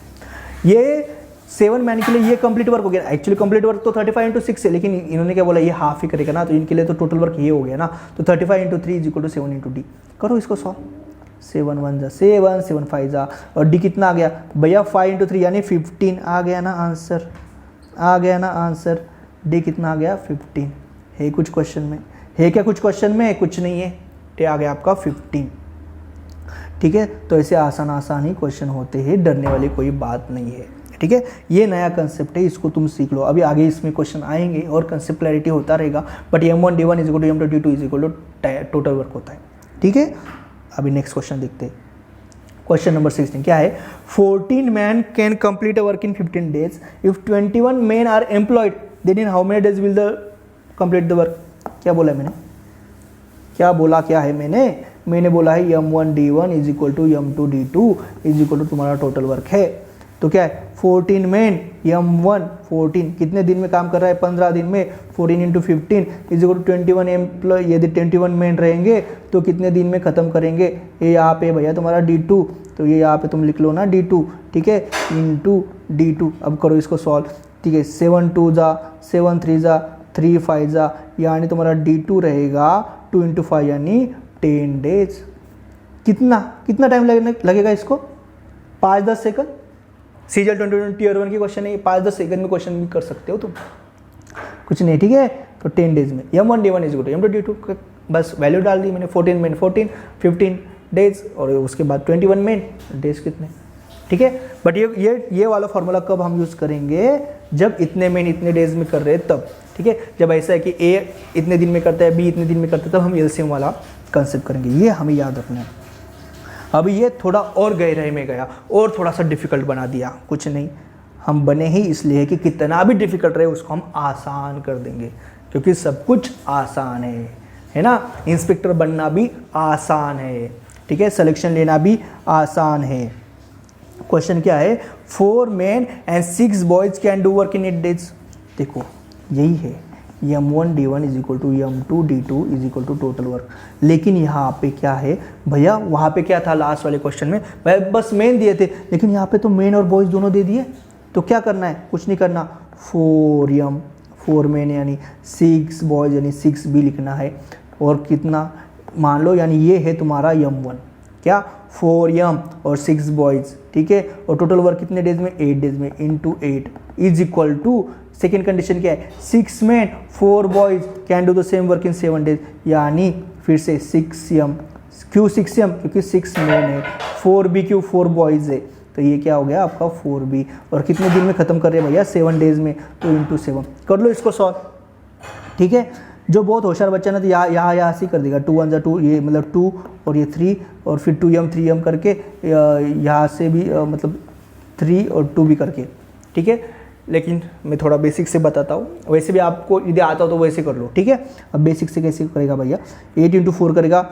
ये 7 मैन के लिए ये कंप्लीट वर्क हो गया। एक्चुअली कंप्लीट वर्क तो 35 × 6 है, लेकिन इन्होंने क्या बोला ये हाफ ही करेगा ना, तो इनके लिए तो टोटल वर्क ये हो गया ना, तो 35 × 3 इज इक्वल टू 7 × D। करो इसको सॉल्व, 7 1 जा 7 7 5 जा, और D कितना आ गया भैया 5 × 3 यानी 15 आ गया ना आंसर, आ गया ना आंसर। D कितना आ गया 15। है कुछ क्वेश्चन में, है क्या कुछ क्वेश्चन में? कुछ नहीं है, ये आ गया आपका 15। ठीक है, तो ऐसे आसान ही क्वेश्चन होते हैं, डरने वाली कोई बात नहीं है। ठीक है, ये नया कंसेप्ट है, इसको तुम सीख लो। अभी आगे इसमें क्वेश्चन आएंगे और कंसेप्ट क्लैरिटी होता रहेगा, but M1D1 is equal to M2D2 is equal to total work होता है। ठीक है, अभी नेक्स्ट क्वेश्चन देखते हैं। क्वेश्चन नंबर 16 क्या है, 14 man can complete a work in 15 days if 21 man are employed then in how many days will the complete the work. क्या बोला है मैंने, क्या है मैंने बोला है m1 d1 is equal to m2 d2 is equal to तुम्हारा टोटल वर्क है। तो क्या है 14 मैन m1 14 कितने दिन में काम कर रहा है, 15 दिन में, 14 into 15 is equal to 21 employ. यदि 21 मैन रहेंगे तो कितने दिन में ख़त्म करेंगे, ये यहाँ पे भैया तुम्हारा d2, तो ये यहाँ पे तुम लिख लो ना d2, ठीक है, इंटू d2। अब करो इसको सॉल्व, ठीक है, 7 2 जा 7 3 जा 3 5 जा, यानी तुम्हारा d2 रहेगा 2 इंटू 5 यानी 10 डेज। कितना टाइम लगेगा इसको, 5-10 सेकंड। सीजल 2020 टीयर 1 की क्वेश्चन है, 5-10 सेकंड में क्वेश्चन भी कर सकते हो तुम, कुछ नहीं, ठीक है। तो 10 डेज में m1 d1 is equal to m2 d2, बस वैल्यू डाल दी मैंने, 14 मैन 14 15 डेज और उसके बाद 21 मैन डेज कितने, ठीक है। बट ये वाला फॉर्मूला कब हम यूज़ करेंगे, जब इतने मैन इतने डेज में कर रहे हैं तब, ठीक है। जब ऐसा है कि ए इतने दिन में करता है, बी इतने दिन में करता है, तब हम एलसीएम वाला कंसेप्ट करेंगे, ये हमें याद रखना है। अभी ये थोड़ा और गहराई में गया और थोड़ा सा डिफिकल्ट बना दिया, कुछ नहीं, हम बने ही इसलिए कि कितना भी डिफिकल्ट रहे उसको हम आसान कर देंगे, क्योंकि सब कुछ आसान है ना। इंस्पेक्टर बनना भी आसान है, ठीक है, सिलेक्शन लेना भी आसान है। क्वेश्चन क्या है, 4 men and 6 boys can do work in 8 days। देखो यही है, m1 d1 is equal to m2 d2 is equal to total work. लेकिन यहाँ पे क्या है भैया, वहाँ पे क्या था लास्ट वाले क्वेश्चन में, भाई बस मेन दिए थे, लेकिन यहाँ पे तो मेन और बॉयज़ दोनों दे दिए। तो क्या करना है, कुछ नहीं करना, 4 मेन यानी 6 बॉयज़ यानी 6 भी लिखना है, और कितना मान लो, यानी ये है तुम्हारा m1, क्या 4m और 6 बॉयज़, ठीक है, और टोटल वर्क कितने डेज में, 8 डेज में, into 8 is equal to, second condition क्या है, 6 men 4 boys can do the same work in 7 days, यानी फिर से 6m, क्यों 6m, क्योंकि 6 men है, 4b क्यों 4 boys है, तो ये क्या हो गया आपका 4b, और कितने दिन में ख़त्म कर रहे हैं भैया, 7 days में, तो इंटू 7 कर लो इसको सॉल्व, ठीक है। जो बहुत होशियार बच्चा ना तो यहाँ से कर देगा, 2 1 जा 2, ये मतलब 2 और ये 3 और फिर 2m 3m करके यहाँ से भी मतलब 3 और 2 भी करके, ठीक है। लेकिन मैं थोड़ा बेसिक से बताता हूँ, वैसे भी आपको यदि आता हो तो वैसे कर लो, ठीक है। अब बेसिक से कैसे करेगा भैया, 8 इंटू 4 करेगा,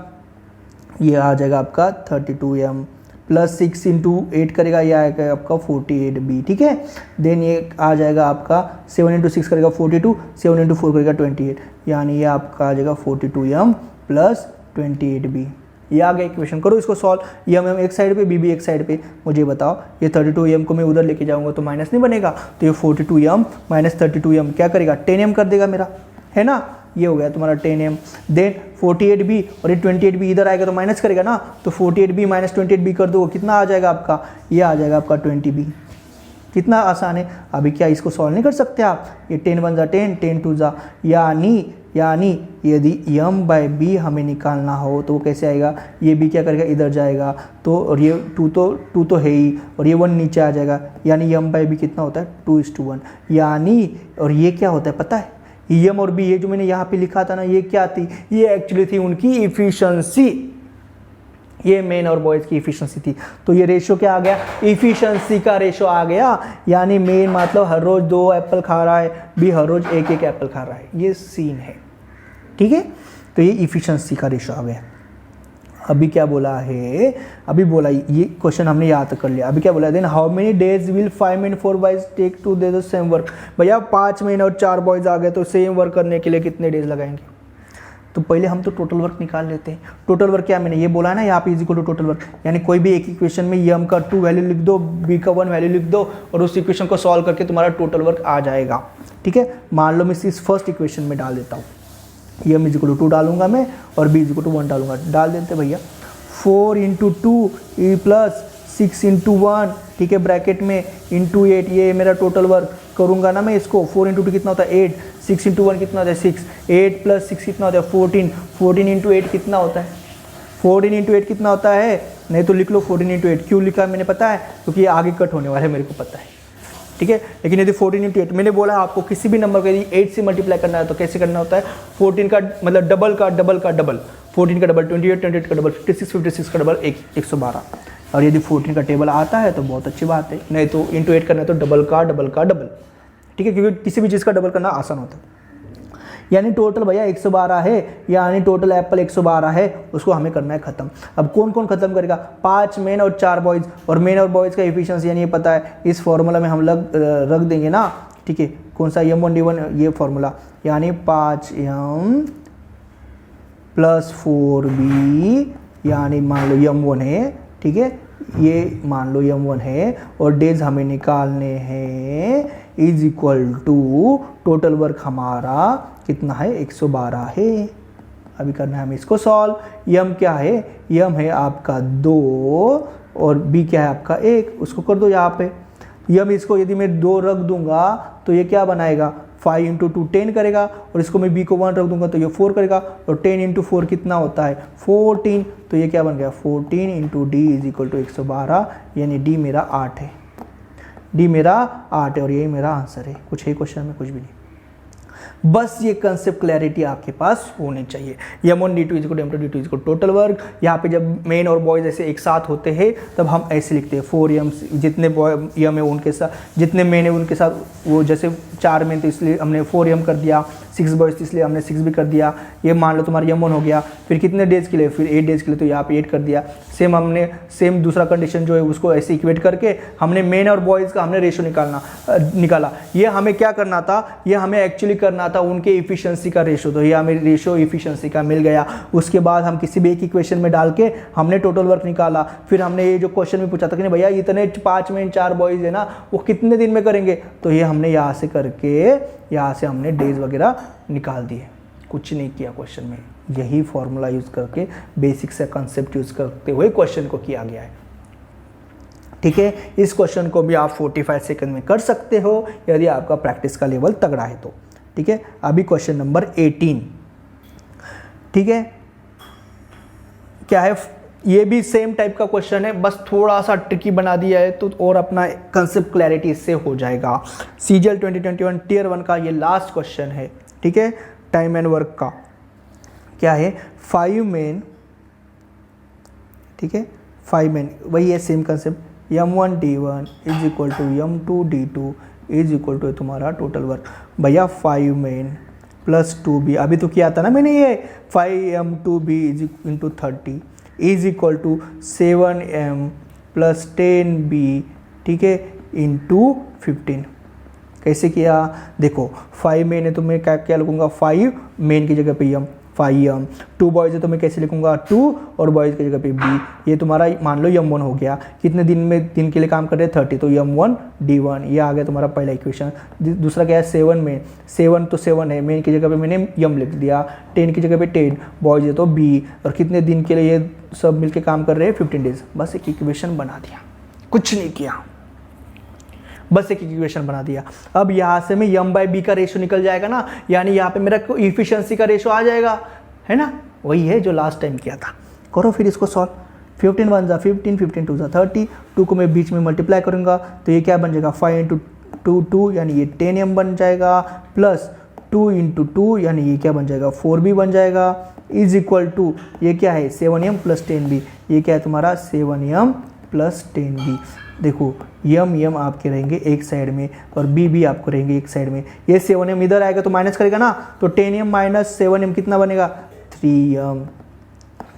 ये आ जाएगा आपका 32m, प्लस 6 इंटू 8 करेगा, ये आएगा आपका 48b, ठीक है। देन ये आ जाएगा आपका 7 इंटू 6 करेगा 42, 7 इंटू 4 करेगा 28, यानी ये आपका आ जाएगा 42m प्लस 28b। ये आ गया इक्वेशन, करो इसको सॉल्व, m एक साइड पे, b एक साइड पे। मुझे बताओ ये 32m को मैं उधर लेके जाऊंगा तो माइनस नहीं बनेगा, तो ये 42m माइनस 32m क्या करेगा, 10m कर देगा मेरा, है ना। ये हो गया तुम्हारा 10m, देन 48b और ये 28b इधर आएगा तो माइनस करेगा ना, तो 48b माइनस 28b कर दो, कितना आ जाएगा आपका, ये आ जाएगा आपका 20b। कितना आसान है। अभी क्या इसको सॉल्व नहीं कर सकते आप, ये 10 1 जा 10, 10 2 जा, यानी यदि m/b हमें निकालना हो तो वो कैसे आएगा, ये b क्या करेगा, इधर जाएगा, तो और ये 2 तो है ही, और ये 1 नीचे आ जाएगा, यानी m/b कितना होता है 2:1, यानी और ये क्या होता है पता है, m और b, ये जो मैंने यहाँ पे लिखा था ना, ये क्या थी, ये एक्चुअली थी उनकी इफिशियंसी, ये मेन और बॉयज़ की इफिशियंसी थी। तो ये रेशो क्या आ गया, इफिशियंसी का रेशो आ गया, यानी मेन मतलब हर रोज 2 एप्पल खा रहा है, बी हर रोज 1 एप्पल खा रहा है, ये सीन है, ठीक है। तो ये इफिशियंसी का रेशो आ गया। अभी क्या बोला है, अभी बोला ये क्वेश्चन हमने याद कर लिया। अभी क्या बोला, then how many days will 5 men 4 boys take to do the same work. भैया 5 men और 4 बॉयज़ आ गए तो सेम वर्क करने के लिए कितने डेज लगाएंगे। तो पहले हम तो टोटल वर्क निकाल लेते हैं। टोटल वर्क क्या, मैंने ये बोला है ना यहाँ पे is equal to total work, यानी कोई भी एक इक्वेशन में m का 2 वैल्यू लिख दो, b का 1 वैल्यू लिख दो, और उस इक्वेशन को सॉल्व करके तुम्हारा टोटल वर्क आ जाएगा, ठीक है। मान लो मैं इस फर्स्ट इक्वेशन में डाल देता हूँ, m इज इक्वल टू 2 डालूंगा मैं और b इज इक्वल टू 1 डालूंगा, डाल देते भैया। 4 इंटू 2 प्लस 6 इंटू 1, ठीक है, ब्रैकेट में इंटू 8, ये मेरा टोटल वर्क करूंगा ना मैं इसको। 4 इंटू 2 कितना होता है 8, 6 इंटू 1 कितना होता है 6, 8 प्लस 6 कितना होता है 14, 14 इंटू 8 कितना होता है 14 इंटू 8 कितना होता है, नहीं तो लिख लो 14 इंटू 8। क्यों लिखा मैंने पता है, क्योंकि ये आगे कट होने वाला है मेरे को पता है, ठीक है। लेकिन यदि 14 इंटू 8, मैंने बोला आपको किसी भी नंबर को यदि 8 से मल्टीप्लाई करना है तो कैसे करना होता है, 14 का मतलब डबल का डबल का डबल, 14 का डबल 28, 28 का डबल 56, 56 का डबल 112, और यदि 14 का टेबल आता है तो बहुत अच्छी बात है, नहीं तो इंटू 8 करना है तो डबल का डबल का डबल, ठीक है, क्योंकि किसी भी चीज़ का डबल करना आसान होता है। यानी टोटल भैया 112 है, यानी टोटल एप्पल 112 है, उसको हमें करना है खत्म। अब कौन कौन खत्म करेगा, 5 मेन और 4 बॉयज़, और मेन और बॉयज़ का एफिशिएंसी यानी ये पता है, इस फॉर्मूला में हम रख देंगे ना, ठीक है, कौन सा m1d1 ये फॉर्मूला, यानी 5m प्लस 4b, यानी मान लो m1 है, ठीक है, ये मान लो m1 है, और डेज हमें निकालने हैं, is equal to total work हमारा कितना है 112 है। अभी करना है हमें इसको सॉल्व। यम क्या है, यम है आपका 2 और बी क्या है आपका 1, उसको कर दो यहाँ पे। यम इसको यदि मैं 2 रख दूंगा तो ये क्या बनाएगा, 5 इंटू 2 10 करेगा, और इसको मैं बी को 1 रख दूंगा तो ये 4 करेगा, और 10 इंटू 4 कितना होता है 14, तो ये क्या बन गया 14 into D is equal to 112, यानी डी मेरा 8 है, डी मेरा 8 है, और यही मेरा आंसर है। कुछ है क्वेश्चन में, कुछ भी नहीं, बस ये कंसेप्ट क्लैरिटी आपके पास होनी चाहिए। m1d2 is equal to m2d2 is equal to total work. यहाँ पे जब मेन और बॉयज ऐसे एक साथ होते हैं तब हम ऐसे लिखते हैं 4m, जितने यम है उनके साथ, जितने मेन है उनके साथ, वो जैसे 4 मेन तो इसलिए हमने 4m कर दिया, 6 बॉयज तो इसलिए हमने 6 भी कर दिया। ये मान लो तुम्हारा m1 हो गया, फिर कितने डेज के लिए, फिर 8 डेज के लिए, तो यहाँ पे 8 कर दिया। सेम हमने सेम दूसरा कंडीशन जो है उसको ऐसे इक्वेट करके हमने मेन और बॉयज़ का हमने रेशो निकाला। ये हमें क्या करना था, ये हमें एक्चुअली करना था उनके इफिशिएंसी का रेशो, तो ये हमें रेशो इफिशिएंसी का मिल गया। उसके बाद हम किसी भी एक इक्वेशन में डाल के हमने टोटल वर्क निकाला। फिर हमने ये जो क्वेश्चन में पूछा था कि नहीं भैया इतने 5 मेन 4 बॉयज़ है ना, वो कितने दिन में करेंगे, तो ये हमने यहाँ से करके यहाँ से हमने डेज वगैरह निकाल दिए। कुछ नहीं किया क्वेश्चन में, यही फॉर्मूला यूज़ करके बेसिक से कंसेप्ट यूज़ करते हुए क्वेश्चन को किया गया है। ठीक है, इस क्वेश्चन को भी आप 45 सेकंड में कर सकते हो यदि आपका प्रैक्टिस का लेवल तगड़ा है तो। ठीक है, अभी क्वेश्चन नंबर 18, ठीक है, क्या है, ये भी सेम टाइप का क्वेश्चन है, बस थोड़ा सा ट्रिकी बना दिया है तो और अपना कंसेप्ट क्लैरिटी इससे हो जाएगा। CGL 2021 टियर 1 का ये लास्ट क्वेश्चन है। ठीक है, टाइम एंड वर्क का क्या है, 5 मेन, ठीक है, 5 मेन, वही है same concept, m1d1 is equal to m2d2 is equal to तुम्हारा टोटल वर्क। भैया 5 मेन प्लस 2b, अभी तो किया था ना मैंने, ये 5m2b is into 30 is equal to 7m plus 10b, ठीक है, इंटू 15। कैसे किया, देखो 5 मेन है तो मैं क्या लिखूंगा, 5 मेन की जगह पे m, 5m, 2 बॉयज़ है तो मैं कैसे लिखूंगा 2, और बॉयज़ की जगह पे b। ये तुम्हारा मान लो m1 हो गया, कितने दिन में, दिन के लिए काम कर रहे हैं 30, तो m1d1, ये आ गया तुम्हारा पहला इक्वेशन। दूसरा क्या है 7 में, 7 तो 7 है, मेन की जगह पे मैंने m लिख दिया, 10 की जगह पे 10, बॉयज़ है तो b, और कितने दिन के लिए ये सब मिलके काम कर रहे हैं 15 डेज। बस एक इक्वेशन बना दिया, कुछ नहीं किया, बस एक इक्वेशन बना दिया। अब यहाँ से मैं m/b का रेशो निकल जाएगा ना, यानी यहाँ पे मेरा इफिशिएंसी का रेशो आ जाएगा, है ना, वही है जो लास्ट टाइम किया था। करो फिर इसको सॉल्व, 15 1 जा 15, 15 2 जा 30, 2 को मैं बीच में मल्टीप्लाई करूँगा तो ये क्या बन जाएगा 5 इंटू 2 2, यानी ये 10m बन जाएगा, प्लस 2 इंटू 2, यानी ये क्या बन जाएगा 4b बन जाएगा, इज इक्वल टू ये क्या है 7m प्लस 10b, ये क्या है तुम्हारा 7m प्लस 10b। देखो यम आपके रहेंगे एक साइड में और बी आपको रहेंगे एक साइड में। ये 7m इधर आएगा तो माइनस करेगा ना, तो 10m माइनस 7m कितना बनेगा 3m।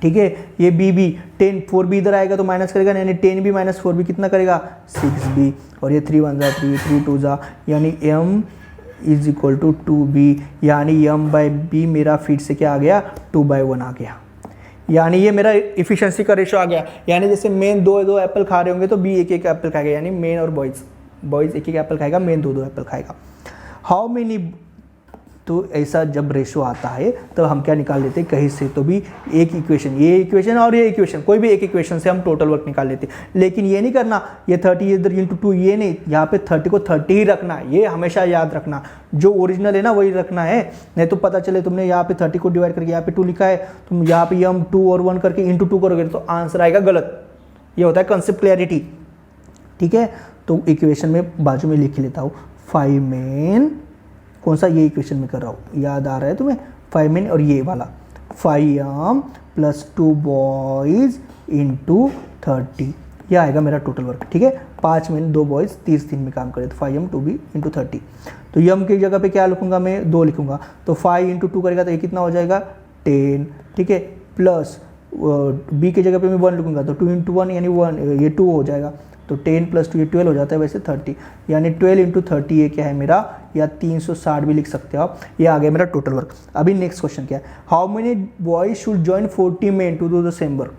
ठीक है, ये बी 10 4b इधर आएगा तो माइनस करेगा, यानी 10b माइनस 4b कितना करेगा 6b, और ये 3 1 जा 3 3 2 जा, यानी m is equal to 2b, यानी m/b मेरा फिर से क्या आ गया 2/1 आ गया, यानी ये मेरा इफिशिएंसी का रेशो आ गया। यानी जैसे मेन 2 एप्पल खा रहे होंगे तो बी 1 एप्पल खाएगा, यानी मेन और बॉयज़ 1 एप्पल खाएगा, मेन 2 एप्पल खाएगा। हाउ मेनी, तो ऐसा जब रेशो आता है तो हम क्या निकाल लेते हैं, कहीं से तो भी एक इक्वेशन, ये इक्वेशन और ये इक्वेशन, कोई भी एक इक्वेशन से हम टोटल वर्क निकाल लेते हैं। लेकिन ये नहीं करना, ये 30 इधर इंटू 2, ये नहीं, यहाँ पे 30 को 30 ही रखना, ये हमेशा याद रखना, जो ओरिजिनल है ना वही रखना है, नहीं तो पता चले तुमने यहाँ पे 30 को डिवाइड करके यहाँ पे 2 लिखा है, तुम यहाँ पे m 2 और 1 करके इंटू 2 करोगे तो आंसर आएगा गलत। ये होता है कंसेप्ट क्लैरिटी। ठीक है, तो इक्वेशन में बाजू में लिख लेता हूँ 5 मेन, कौन सा, ये इक्वेशन में कर रहा हूँ, याद आ रहा है तुम्हें, 5 मेन और ये वाला 5m प्लस 2 बॉयज़ इंटू 30, यह आएगा मेरा टोटल वर्क। ठीक है, 5 में 2 बॉयज़ 30 दिन में काम करे तो 5m 2b इंटू 30। तो यम की जगह पे क्या लिखूंगा मैं, 2 लिखूंगा, तो 5 इंटू 2 करेगा तो ये कितना हो जाएगा 10। ठीक है, प्लस बी की जगह पे मैं 1 लिखूंगा तो 2 इंटू 1 यानी 1, ये 2 हो जाएगा, तो 10 प्लस 2 ये 12 हो जाता है, वैसे 30 यानी 12 इंटू 30 ये क्या है मेरा, या 360 भी लिख सकते हो आप। ये आ गया मेरा टोटल वर्क। अभी नेक्स्ट क्वेश्चन क्या है, how many boys should join 40 men to do the same work.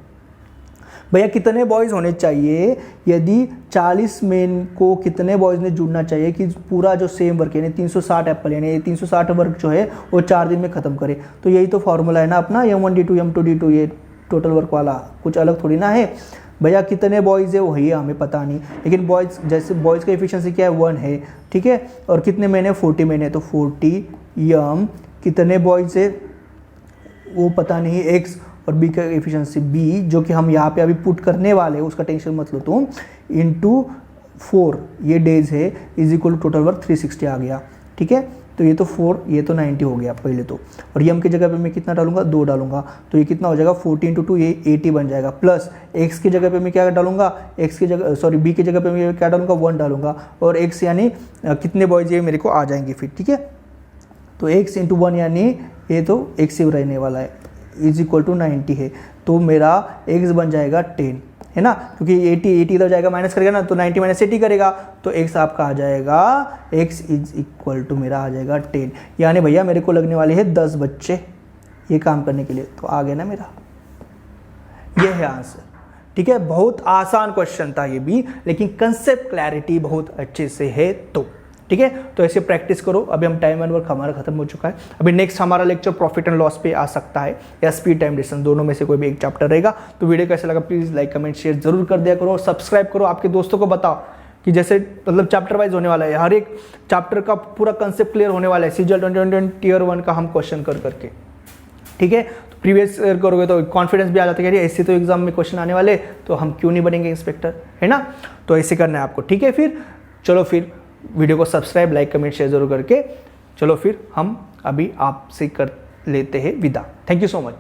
भैया कितने बॉयज़ होने चाहिए, यदि 40 मेन को कितने बॉयज़ ने जुड़ना चाहिए कि पूरा जो सेम वर्क यानी 360 एप्पल यानी 360 वर्क जो है वो 4 दिन में ख़त्म करे। तो यही तो फॉर्मूला है ना अपना, m1d2 m2d2, ये टोटल वर्क वाला, कुछ अलग थोड़ी ना है। भैया कितने बॉयज़ है वही हमें पता नहीं, लेकिन बॉयज़ जैसे बॉयज़ का एफिशिएंसी क्या है 1 है। ठीक है, और कितने मैंने 40 मैंने, तो 40 यम कितने बॉयज़ है वो पता नहीं, एक्स और बी का एफिशिएंसी बी जो कि हम यहाँ पे अभी पुट करने वाले हैं उसका टेंशन मत लो तुम, इंटू 4 ये डेज है इज इक्वल टोटल वर्क 360 आ गया। ठीक है, तो ये तो 4 ये तो 90 हो गया पहले तो, और यम की जगह पे मैं कितना डालूंगा 2 डालूंगा, तो ये कितना हो जाएगा 40 इंटू 2 ये 80 बन जाएगा। प्लस एक्स की जगह पे मैं क्या डालूंगा, एक्स की जगह सॉरी बी की जगह पे मैं क्या डालूंगा 1 डालूंगा, और एक्स यानी कितने बॉयज ये मेरे को आ जाएंगे फिर। ठीक है, तो एक्स इंटू 1 यानी ये तो एक्स ही रहने वाला है, इज इक्वल टू 90 है, तो मेरा x बन जाएगा 10 है ना, क्योंकि 80 इधर जाएगा माइनस करेगा ना, तो 90 माइनस 80 करेगा, तो x आपका आ जाएगा x इज इक्वल टू मेरा आ जाएगा 10, यानी भैया मेरे को लगने वाले हैं 10 बच्चे ये काम करने के लिए। तो आ गया ना मेरा, ये है आंसर। ठीक है, बहुत आसान क्वेश्चन था ये भी, लेकिन कंसेप्ट क्लैरिटी बहुत अच्छे से है। तो ठीक है, तो ऐसे प्रैक्टिस करो। अभी हम टाइम एंड वर्क हमारा खत्म हो चुका है। अभी नेक्स्ट हमारा लेक्चर प्रॉफिट एंड लॉस पे आ सकता है या स्पीड टाइम डिस्टेंस, दोनों में से कोई भी एक चैप्टर रहेगा। तो वीडियो कैसा लगा प्लीज लाइक कमेंट शेयर जरूर कर दिया करो, सब्सक्राइब करो, आपके दोस्तों को बताओ कि जैसे मतलब चैप्टर वाइज होने वाला है, हर एक चैप्टर का पूरा कंसेप्ट क्लियर होने वाला है सीजीएल 2020 टीयर 1 का हम क्वेश्चन कर करके। ठीक है, तो प्रीवियस करोगे तो कॉन्फिडेंस भी आ जाता है कि ऐसे तो एग्जाम में क्वेश्चन आने वाले, तो हम क्यों नहीं बनेंगे इंस्पेक्टर, है ना। तो ऐसे करना है आपको। ठीक है, फिर चलो फिर वीडियो को सब्सक्राइब लाइक कमेंट शेयर जरूर करके, चलो फिर हम अभी आपसे कर लेते हैं विदा। Thank you so much.